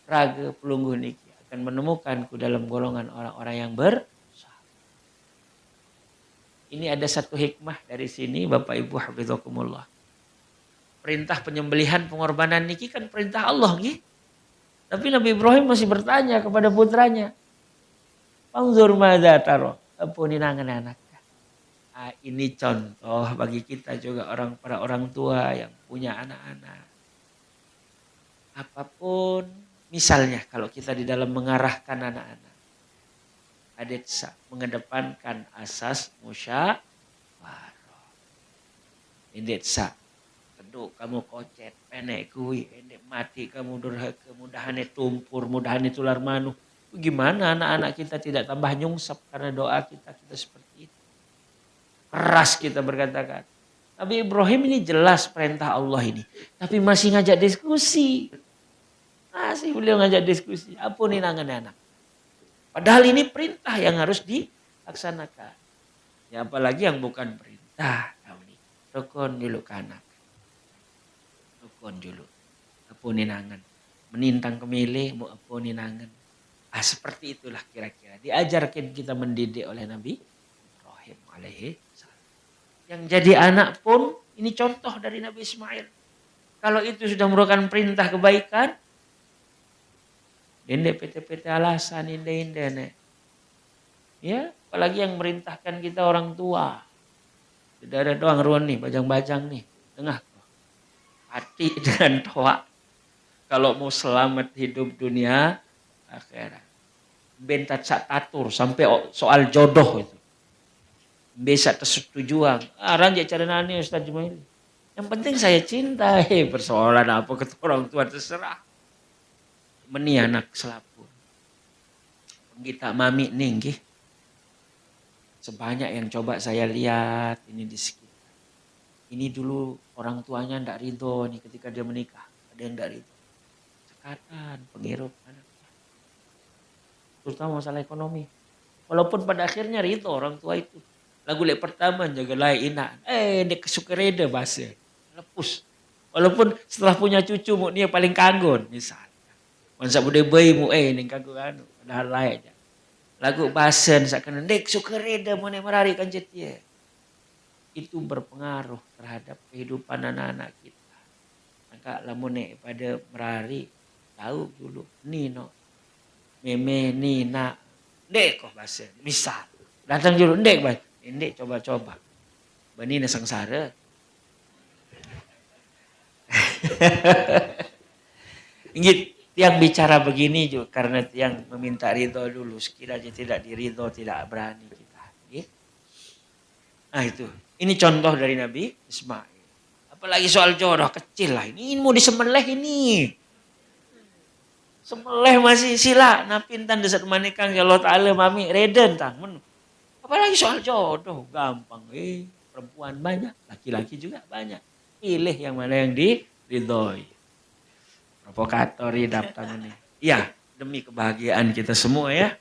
Raga pelungguh niki akan menemukanku dalam golongan orang-orang yang bersabar. Ini ada satu hikmah dari sini Bapak Ibu hafizakumullah. Perintah penyembelihan pengorbanan niki kan perintah Allah nggih. Tapi Nabi Ibrahim masih bertanya kepada putranya. Panzur madza taro? Apa ninangan anak? Ini contoh bagi kita juga para orang tua yang punya anak-anak. Apapun misalnya kalau kita di dalam mengarahkan anak-anak. Adetsa mengedepankan asas musyawarah. Adetsa keduk kamu kocet penek kui endek mati kamu durhaka mudahane tumpur mudahane tular manuh. Gimana anak-anak kita tidak tambah nyungsep karena doa kita seperti itu. Keras kita berkata-kata. Nabi Ibrahim ini jelas perintah Allah ini. Tapi masih ngajak diskusi. Masih beliau ngajak diskusi. Apa nih anak? Padahal ini perintah yang harus dilaksanakan. Ya apalagi yang bukan perintah. Rukun dulu kanak. Rukun dulu. Apa nih nangan. Menintang kemilih. Mau apa nih nangan. Seperti itulah kira-kira. Diajarkan kita mendidik oleh Nabi Ibrahim alaihi salam. Yang jadi anak pun ini contoh dari Nabi Ismail. Kalau itu sudah merupakan perintah kebaikan. Dende PT alasan inde. Ya, apalagi yang merintahkan kita orang tua. Tidak ada doang ruan nih, bajang-bajang nih. Tengah. Hati dengan toa. Kalau mau selamat hidup dunia akhirat. Bentat sak tatur sampai soal jodoh itu. Bisa tersetujuan. Ranjak cara nani Ustaz Jumaili. Yang penting saya cinta. Persoalan apa ke orang tua terserah. Meni anak selapur. Penggita mami nih. Sebanyak yang coba saya lihat ini di sekitar. Ini dulu orang tuanya ndak ridho nih ketika dia menikah. Ada yang ndak ridho. Cekatan, penghirup anaknya. Terutama masalah ekonomi. Walaupun pada akhirnya ridho orang tua itu. Lagu lek pertama jaga lai ina. Dia kesukereda bahasa. Lepus. Walaupun setelah punya cucu mu dia paling kanggun misalnya. Masa bude bayi mu ning kanggun anu. Padahal layak aja. Lagu bahasan sakana dek sukereda mu ne merari kan jetia. Itu berpengaruh terhadap kehidupan anak-anak kita. Maka lamun nek pada merari tahu dulu nino meme nina dek kok bahasa misal datang dulu dek bah dek coba-coba bani na sengsara. Inggit yang bicara begini juga karena yang meminta ridho dulu sekiranya tidak diridho tidak berani kita. Nah itu ini contoh dari Nabi Ismail. Apalagi soal jodoh kecil lah ini mau disembelih ini. Sembelih masih sila napintan desat manikang ya Allah Ta'ala mami reden tang. Apalagi soal jodoh gampang. Perempuan banyak, laki-laki juga banyak. Pilih yang mana yang diridhoi. Provokator daftar ini. Ya, demi kebahagiaan kita semua ya.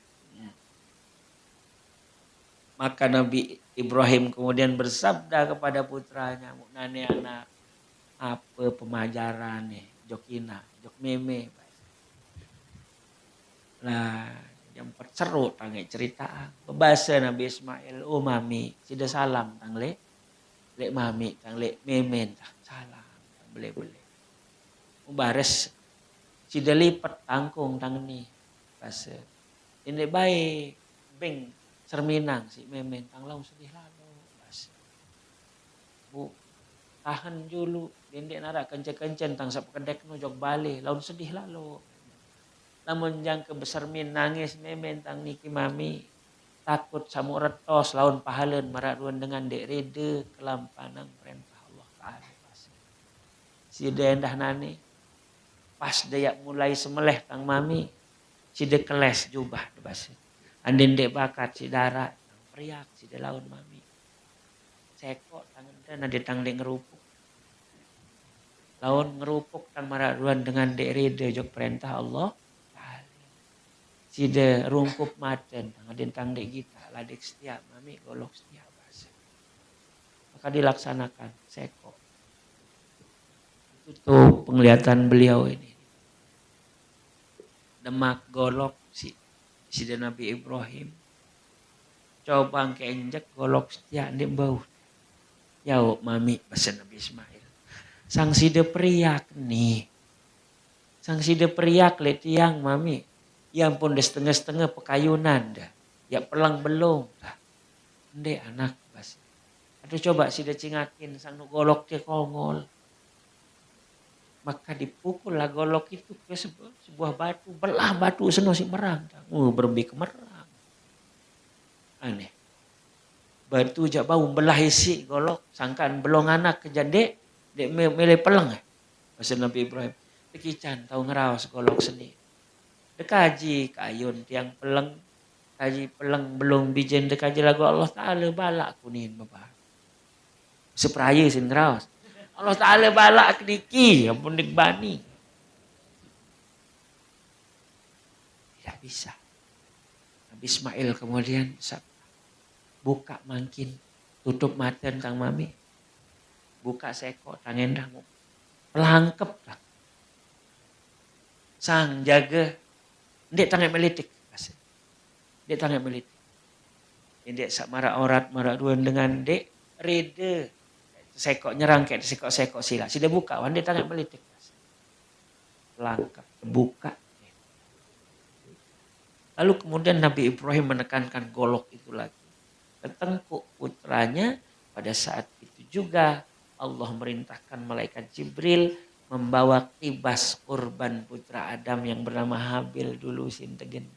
Maka Nabi Ibrahim kemudian bersabda kepada putranya, "Nane anak apa pemajaran nih, jokina, jok meme." Lah, yang perseru tangi cerita. Bebasa Nabi Ismail, "Oh mami, sida salam tang lek mami, tang lek memen tah salam, tang bele-bele." Bares sida lipat tangkung tang ni. Basa. Ini baik, beng cerminang si memen tang laung sedih lalu. Basa. Bu, tahan dulu. Dendek nara kencen-kencen tang sap kedek no jog balik, laun sedih lalu. Namun yang kebesar min nangis memen tang niki mami. Takut samu retos laun pahalen mararuan dengan dek rede kelampanang perintah Allah Ta'ala. Si dendah nani. Pas dayak mulai semeleh tang mami. Si dek keles jubah. Andin dek bakat si darah. Tang periak si dek laun mami. Sekok tangan dan ada tang dek ngerupuk. Laun ngerupuk tang mararuan dengan dek rede jok perintah Allah. Sida rungkup maten ngadin tang dek kita ladek setia mami golok setia bahasa. Maka dilaksanakan seko. Itu tuh penglihatan beliau ini. Demak golok sida Nabi Ibrahim. Coba keinjek golok setia ndek bau. Yau mami bahasa Nabi Ismail. Sang sida periak nih. Sang sida periak le tiang mami. Ya ampun, setengah-setengah pekayunan dah. Ya pelang belum dah. Ndek anak bas. Aduh coba sida cingakin sang golok dia kongol. Maka dipukul lah golok itu ke sebuah batu. Belah batu seno si merang. Berbi ke merang. Aneh. Batu jak bau belah isi golok. Sangkaan belum anak kejadek. Dek mele pelang. Masa Nabi Ibrahim. Tekican tahu ngerawas golok seni. Dekaji kayun tiang peleng. Kaji peleng belum bijen dekaji lagu Allah Ta'ala balak kunin bapak. Sepraya sin ngerawas. Allah Ta'ala balak kediki. Ampun dikbani. Tidak bisa. Nabi Ismail kemudian buka mangkin. Tutup mata tang mami. Buka seko tang endah. Pelangkep lah. Sang jaga. Ndek tangan melitik. Ndek tangan melitik. Ndek sak marak orat marak ruan dengan dek. Reda. Sekok nyerang kayak sekok sila. Sida buka. Ndek tangan melitik. Pelangkep. Buka. Lalu kemudian Nabi Ibrahim menekankan golok itu lagi. Ketengkuk putranya pada saat itu juga Allah merintahkan malaikat Jibril membawa kibas kurban putra Adam yang bernama Habil dulu sin tegenti.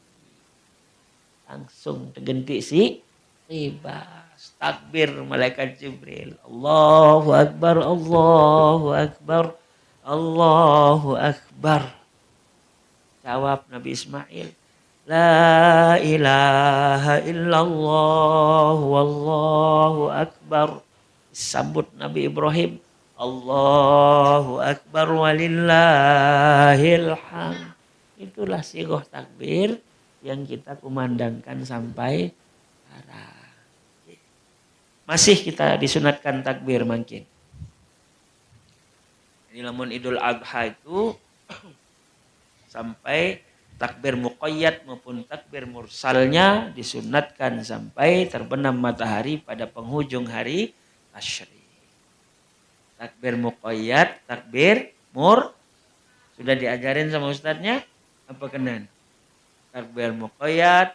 Langsung tegenti si kibas. Takbir malaikat Jibril. Allahu Akbar, Allahu Akbar, Allahu Akbar. Jawab Nabi Ismail. La ilaha illallah wallahu akbar. Sambut Nabi Ibrahim. Allahu akbar walillahil hamd. Itulah sigoh takbir yang kita kumandangkan sampai sekarang. Masih kita disunatkan takbir mungkin. Ini lamun Idul Adha itu sampai takbir muqayyad maupun takbir mursalnya disunatkan sampai terbenam matahari pada penghujung hari tasyrik. Takbir muqayyad, takbir sudah diajarin sama ustadznya apa kenan? Takbir muqayyad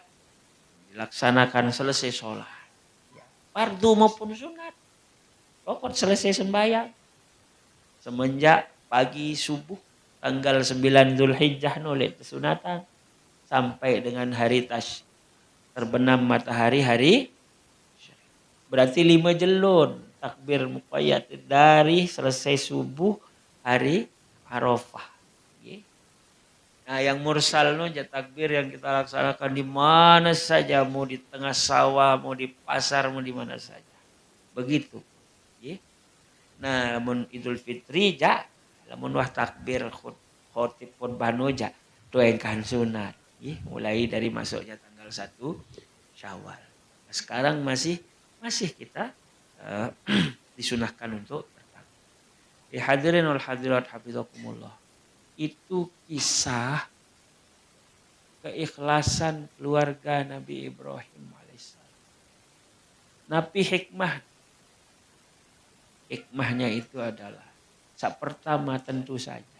dilaksanakan selesai sholat. Fardu maupun sunat. Pokok selesai sembahyang. Semenjak pagi subuh tanggal 9 Zulhijjah oleh sunatan sampai dengan hari terbenam matahari hari berarti 5 jelun takbir muqayyad dari selesai subuh hari Arafah. Nah yang mursal takbir yang kita laksanakan di mana saja, mau di tengah sawah, mau di pasar, mau di mana saja. Begitu. Nah lamun Idul Fitri lamun wah takbir khotib khutbah noja tuengkan sunat. Mulai dari masuknya tanggal 1 Syawal. Sekarang masih masih kita disunahkan untuk bertanggung. Hadirin wal hadirat hafizakumullah. Itu kisah keikhlasan keluarga Nabi Ibrahim alaihissalam. Nabi hikmahnya itu adalah pertama tentu saja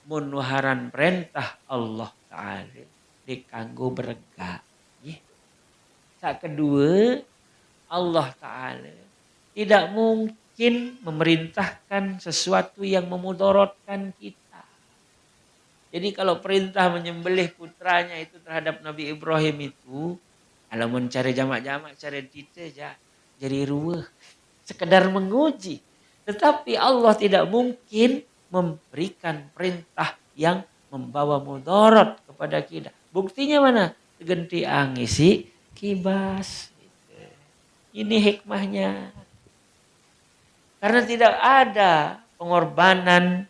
menuharan perintah Allah Ta'ala dikanggo berega. Kedua, Allah Ta'ala tidak mungkin memerintahkan sesuatu yang memudaratkan kita. Jadi kalau perintah menyembelih putranya itu terhadap Nabi Ibrahim itu, kalau mencari jamak-jamak, cari kita jadi ruweh. Sekedar menguji. Tetapi Allah tidak mungkin memberikan perintah yang membawa mudarat kepada kita. Buktinya mana? Genti angisi kibas. Ini hikmahnya. Karena tidak ada pengorbanan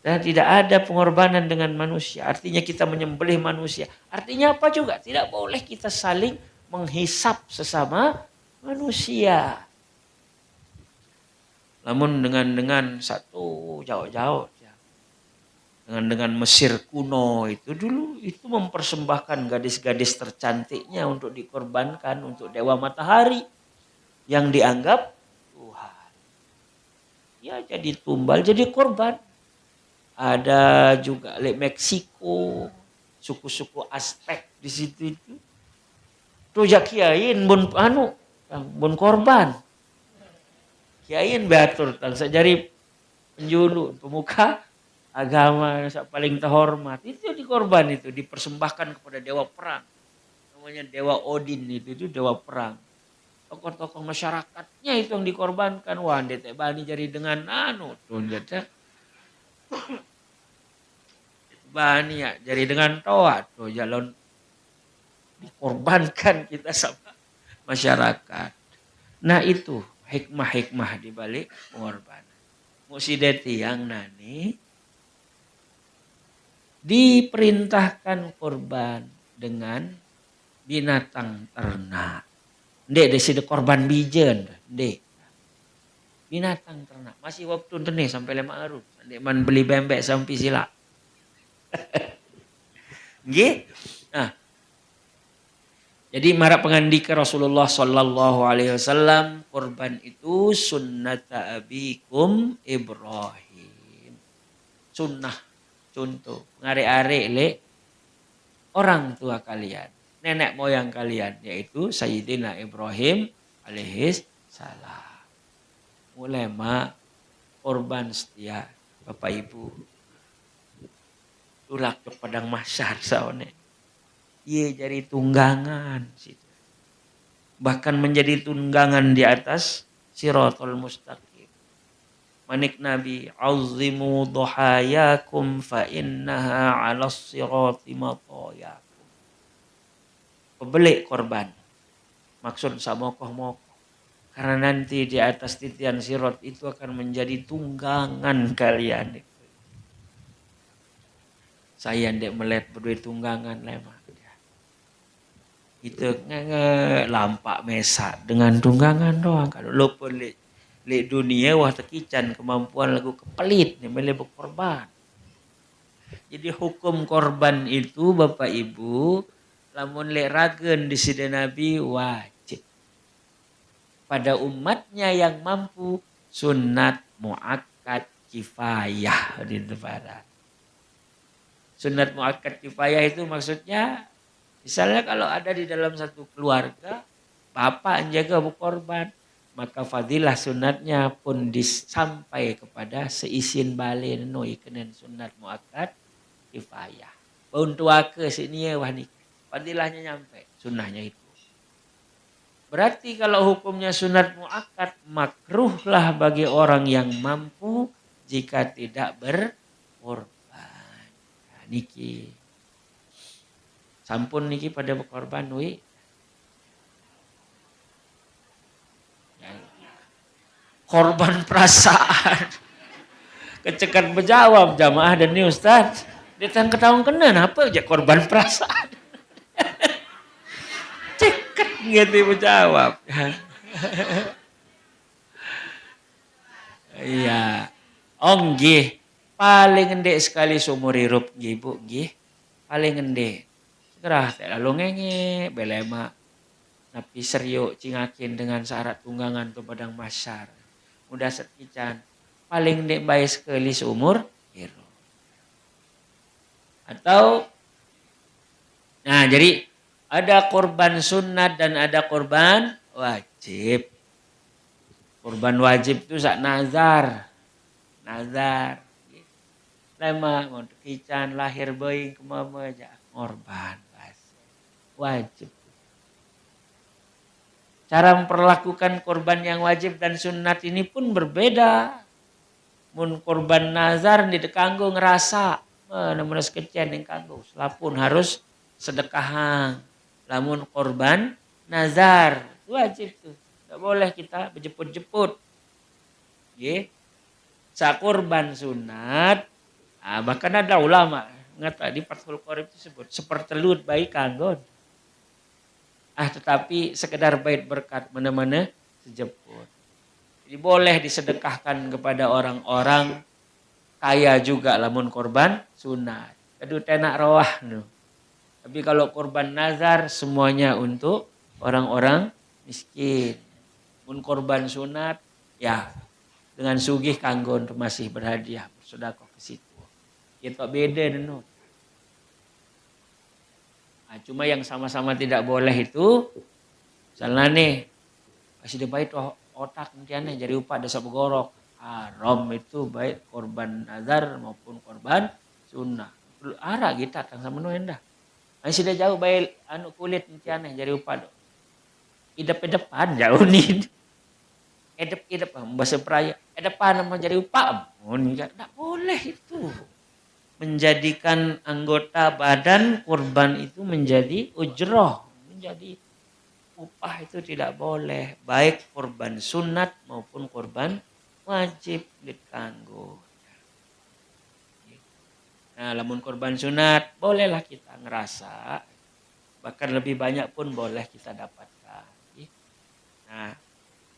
dan tidak ada pengorbanan dengan manusia. Artinya kita menyembelih manusia. Artinya apa juga? Tidak boleh kita saling menghisap sesama manusia. Namun dengan satu jauh-jauh. Dengan Mesir kuno itu dulu itu mempersembahkan gadis-gadis tercantiknya untuk dikorbankan untuk dewa matahari. Yang dianggap Tuhan. Ya jadi tumbal, jadi korban. Ada juga Meksiko, suku-suku Aztec di situ itu. Tuh kiain bun korban. Kiain batur tang sajari penjulu pemuka agama yang paling terhormat. Itu dikorban itu, dipersembahkan kepada dewa perang. Namanya Dewa Odin itu dewa perang. Tokoh-tokoh masyarakatnya itu yang dikorbankan. Wah, ndete bani jari dengan tuh jata. Bani ya, jadi dengan toa tuh jalan dikorbankan kita sama masyarakat. Nah itu hikmah-hikmah di balik pengorbanan. Musideti yang nani diperintahkan korban dengan binatang ternak. Ndek desi korban bijen, ndek. Binatang ternak. Masih waktu tene sampai 5 arus. Ndek man beli bembek sampai sila. Nggih. Nah. Jadi marah pengandika Rasulullah sallallahu alaihi wasallam, korban itu sunnata abikum Ibrahim. Sunnah, contoh, ngare-are le orang tua kalian, nenek moyang kalian, yaitu Sayyidina Ibrahim alaihi salam. Ulama korban setia Bapak Ibu. Tulak ke padang mahsyar saone. Iya jadi tunggangan. Bahkan menjadi tunggangan di atas siratul mustaqim. Manik Nabi, azimu duhayakum fa innaha ala sirati matoyakum. Pebelik korban. Maksud samokoh-mokoh. Karena nanti di atas titian sirat itu akan menjadi tunggangan kalian. Saya ndek melihat berdua tunggangan lemah. Itu lampak mesak dengan tunggangan doang. Kalau lupa li dunia wah tekican kemampuan lagu kepelit nih boleh berkorban. Jadi hukum korban itu Bapak Ibu lamun lek ragen di sida Nabi wajib. Pada umatnya yang mampu sunat muakkad kifayah di barat. Sunat muakkad kifayah itu maksudnya misalnya kalau ada di dalam satu keluarga, bapak yang jaga berkorban, maka fadilah sunatnya pun sampai kepada seisin balik noi kenen sunat muakkad kifayah. Untuk ke sini wah nih, fadilahnya nyampe, sunnahnya itu. Berarti kalau hukumnya sunat muakkad, makruhlah bagi orang yang mampu jika tidak berkorban. Nah, niki. Sampun niki pada berkorban wi. Korban perasaan. Kecekan berjawab jamaah dan ini Ustaz. Dia tang ketahuan kena apa aja korban perasaan. Ceket gitu berjawab. Iya. Oh nggih. Paling endek sekali seumur hidup nggih Bu nggih. Paling endek. Gerah teh lalu ngenge belema napi seriuk cingakin dengan syarat tunggangan tu padang masyar. Mudah sekican. Paling endek bae sekali seumur hidup. Atau nah jadi ada korban sunat dan ada korban wajib. Korban wajib itu sak nazar. Nazar. Lama mau kican lahir bayi kemama aja korban wajib. Cara memperlakukan korban yang wajib dan sunat ini pun berbeda. Mun korban nazar di kanggo ngerasa, namun sekecen yang kanggo, selapun harus sedekahang. Lamun korban nazar wajib tuh, nggak boleh kita berjeput-jeput. Ye, sa korban sunat, bahkan ada ulama ngata di Fathul Qorib disebut sepertelut baik kanggo. Tetapi sekedar bait berkat mana-mana sejeput. Jadi boleh disedekahkan kepada orang-orang kaya juga lamun korban sunat. Kedua tenak rawah no. Tapi kalau korban nazar semuanya untuk orang-orang miskin. Mun korban sunat ya dengan sugih kanggo masih berhadiah bersedekah ke situ. Itu beda no. Cuma yang sama-sama tidak boleh itu misalnya nih masih dibaik otak nantiannya jadi upah desa begorok. Haram itu baik korban nazar maupun korban sunnah. Ara kita tang sama nu endah. Masih sudah jauh baik anu kulit nantiannya jadi upah do. Idep-idepan jauh nih. Edep-edep bahasa peraya. Edepan nama jadi upah. Enggak boleh itu. Menjadikan anggota badan korban itu menjadi ujroh. Menjadi upah itu tidak boleh, baik korban sunat maupun korban wajib ditangguh. Nah, lamun korban sunat bolehlah kita ngerasa, bahkan lebih banyak pun boleh kita dapatkan. Nah,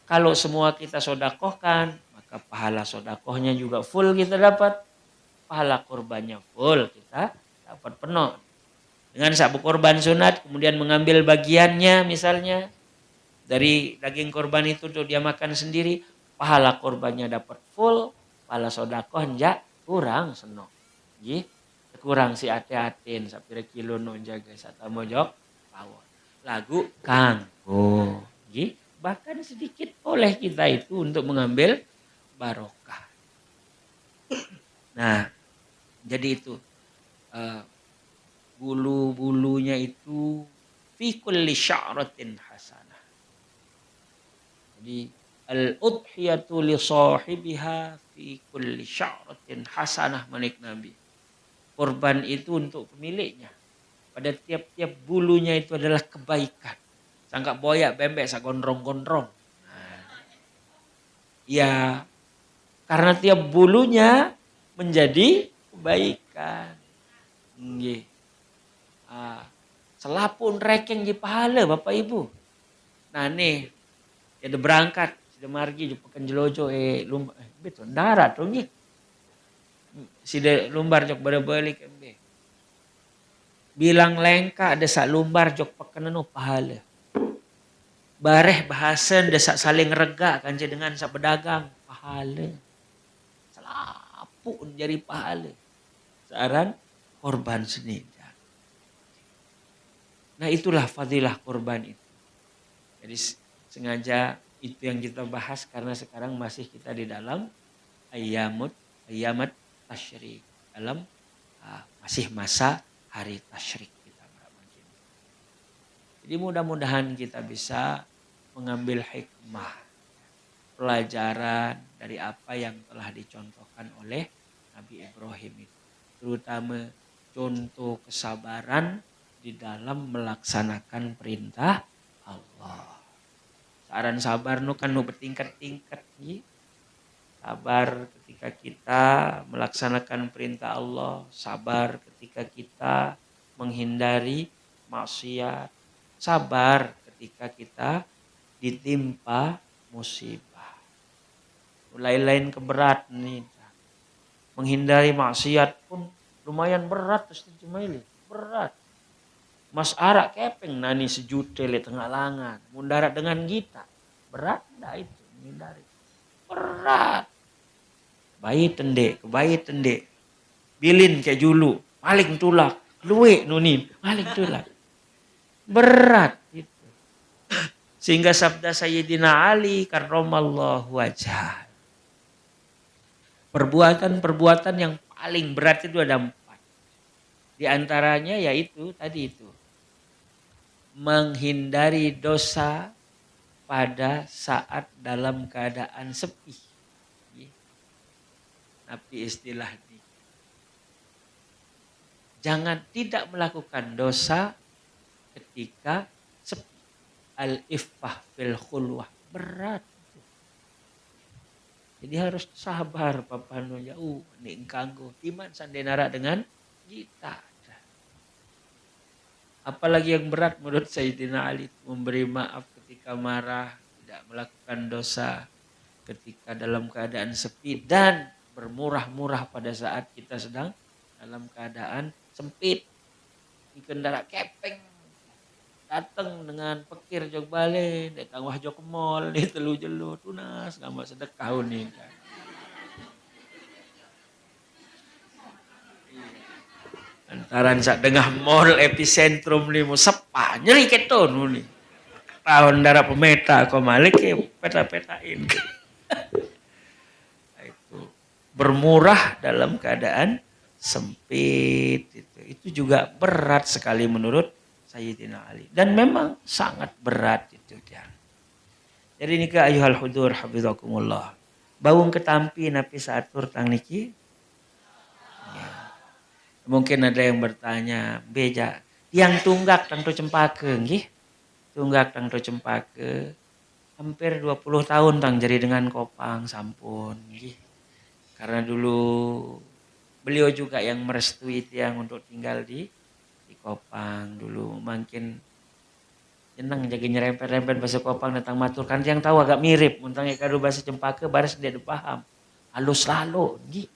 kalau semua kita sodakohkan, maka pahala sodakohnya juga full kita dapat, pahala korbannya full kita dapat penuh. Dengan sabu korban sunat kemudian mengambil bagiannya misalnya dari daging korban itu tuh dia makan sendiri, pahala korbannya dapat full, pahala sodakoh enggak kurang seno. Nggih, kurang si ate-aten sapira kilo no jaga sata mojok pawon. Lagu kanggo, nggih, bahkan sedikit boleh kita itu untuk mengambil barokah. Nah, jadi itu bulu-bulunya itu fi kulli sya'ratin hasanah. Jadi al-udhiyatu li sahibiha fi kulli sya'ratin hasanah manik Nabi. Korban itu untuk pemiliknya. Pada tiap-tiap bulunya itu adalah kebaikan. Sangka boyak bembek sa gondrong-gondrong. Ya, karena tiap bulunya menjadi kebaikan. Nggih. Selapun rekeng di pahala Bapak Ibu. Nah nih, ada berangkat, sudah margi jupakan jelojo lumbar, betul darat dong nih. Sida lumbar jok pada balik embe. Bilang lengka ada sak lumbar jok pakanano pahala. Bareh bahasan desak saling rega kanje dengan sak pedagang pahala. Selapu jadi pahala. Searan korban seni. Nah itulah fadilah korban itu. Jadi sengaja itu yang kita bahas karena sekarang masih kita di dalam ayamat tasyrik. Dalam masih masa hari tasyrik kita. Jadi mudah-mudahan kita bisa mengambil hikmah, pelajaran dari apa yang telah dicontohkan oleh Nabi Ibrahim itu. Terutama contoh kesabaran di dalam melaksanakan perintah Allah. Saran sabar nu kan nu bertingkat-tingkat nih. Sabar ketika kita melaksanakan perintah Allah, sabar ketika kita menghindari maksiat, sabar ketika kita ditimpa musibah. Lain-lain keberat nih. Menghindari maksiat pun lumayan berat Ustaz Jumaili. Berat. Mas arak kepeng nani sejuta le tengah langan. Mundarat dengan kita. Berat enggak itu menghindari. Berat. Bayi tende. Bilin kayak julu. Paling tulak. Luwe nunin. Paling tulak. Berat itu. Sehingga sabda Sayyidina Ali karramallahu wajhah. Perbuatan-perbuatan yang paling berat itu ada 4. Di antaranya yaitu tadi itu. Menghindari dosa pada saat dalam keadaan sepi. Tapi istilah ini. Jangan tidak melakukan dosa ketika sepi. Al-iffah fil khulwah. Berat. Jadi harus sabar papano jauh nih engkanggo timan sandenara dengan kita. Apalagi yang berat menurut Sayyidina Ali memberi maaf ketika marah, tidak melakukan dosa ketika dalam keadaan sepi dan bermurah-murah pada saat kita sedang dalam keadaan sempit. Di kendara kepeng datang dengan pekir jog balik, datang wah jog ke mall, di telu jelu tunas, gambar sedekah nih kan. Antaran sak dengah mall epicentrum nih mau sepa nyeri keton nih. Tahun darah pemeta kok malik ya peta-petain. Itu bermurah dalam keadaan sempit itu juga berat sekali menurut Sayyidina Ali. Dan memang sangat berat itu dia. Jadi nikah ayuhal hudur hafizakumullah. Bawung ketampi napi saatur tang niki. Ya. Mungkin ada yang bertanya, beja, yang tunggak tang to cempake nggih. Tunggak tang to cempake hampir 20 tahun tang jadi dengan kopang sampun nggih. Karena dulu beliau juga yang merestui tiang untuk tinggal di Kopang dulu. Makin jeneng jadi nyerempet-rempet bahasa Kopang datang matur kan yang tahu agak mirip muntang kado bahasa Cempaka baris dia paham. Halus lalu gitu.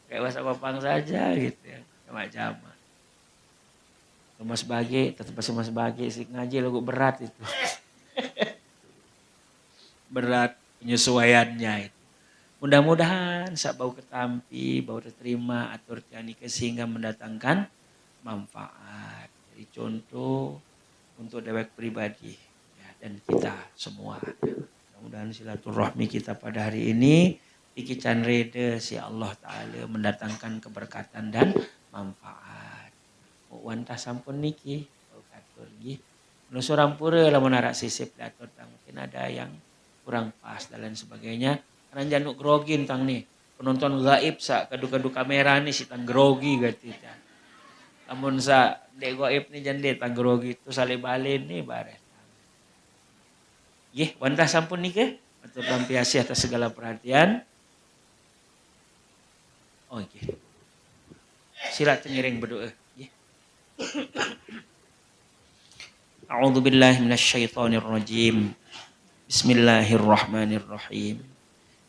Kayak bahasa Kopang saja gitu ya. Sama-sama. Mas Bagi, tetap bahasa Mas Bagi sih ngaji lagu berat itu. Berat penyesuaiannya itu. Mudah-mudahan sak bau ketampi, bau terima atur tiani sehingga mendatangkan manfaat. Jadi contoh untuk dewek pribadi ya, dan kita semua. Mudah-mudahan silaturahmi kita pada hari ini pikiran reda si Allah Ta'ala mendatangkan keberkatan dan manfaat. Wantah sampun niki, katur nggih. Nu surang pura lamun arak sisip datur mungkin ada yang kurang pas dan lain sebagainya. Karena januk grogi tang nih. Penonton gaib sa kadu-kadu kamera nih si tang grogi gitu. Namun sa dek goib ni jande tang grogi itu salibalin nih baret. Yeh, wantah sampun nih ke? Matur lampiasi atas segala perhatian. Oh okay. Sila tengiring berdoa. Yeh. A'udzu billahi minasyaitonir rajim. Bismillahirrahmanirrahim.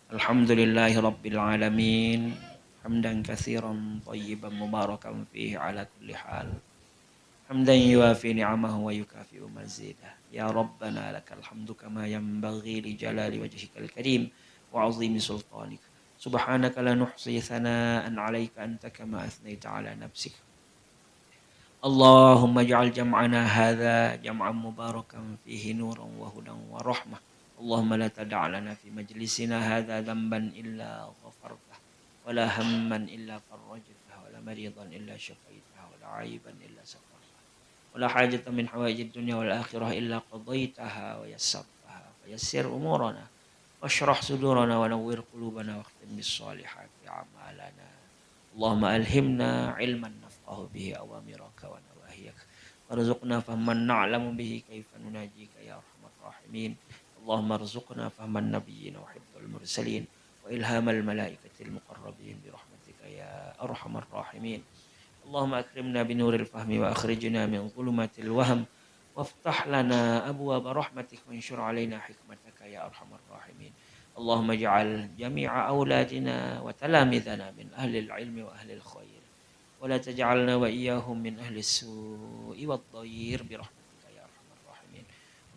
Alhamdulillahirabbil alamin. Hamdan katsiran thayyiban mubarakan fihi ala kulli hal. Hamdan yuwafi ni'amahu wa yukafi'u mazidah. Ya Rabbana lakal hamdu kama yanbaghi li jalali wajhikal karim wa 'azimi sultanik. Subhanaka la nuhsi thana'an 'alaika anta kama athnaita 'ala nafsik. Allahumma ij'al jam'ana hadza jam'an mubarakan fihi nuran wa hudan wa rahmah. Allahumma la tada' lana fi majlisina hadza dhanban illa ghafartah wa la hamman illa farajtah wa la maridan illa syafaitah wa la 'aiban illa satartah wa la hajatan min hawaijid dunya wal akhirah illa qadaitaha wa yassartaha fayassir umurana washrah sudurana wa nawwir qulubana wa khtim bis solihati a'malana. Allahumma alhimna ilman nafqahu bihi awamiraka wa nawahiyak warzuqna fahman na'lamu bihi kaifa nunajika ya arhamar rahimin. Allahumma rzuqna fahman nabiyyin wa hifdzal mursalin wa ilhamal malaikatil muqarrabin bi rahmatika ya arhamar rahimin. Allahumma akrimna bi nuril fahmi wa akhrijna min dhulumatil wahm وافتح لنا أبواب رحمتك وانشر علينا حكمتك يا أرحم الراحمين. اللهم اجعل جميع أولادنا وتلامذنا من أهل العلم وأهل الخير، ولا تجعلنا وإياهم من أهل السوء والضير برحمتك يا أرحم الراحمين.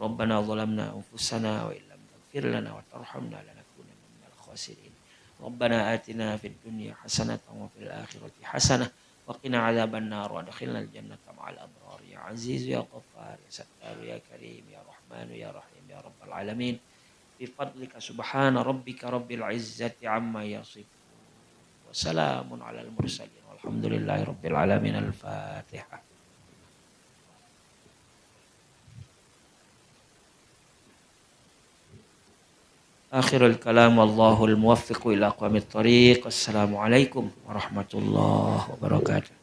ربنا ظلمنا أنفسنا وإن لم تغفر لنا وترحمنا لنكونن من الخاسرين. ربنا آتنا في الدنيا حسنة وفي الآخرة حسنة وقنا عذاب النار وادخلنا الجنة مع الأبرار يا عزيز يا غفار يا ستار يا كريم يا رحمن يا رحيم يا رب العالمين. بفضلك سبحان ربك رب العزة عما يصفون وسلام على المرسلين والحمد لله رب العالمين. الفاتحة. آخر الكلام الله الموفق إلى أقوم الطريق. السلام عليكم ورحمة الله وبركاته.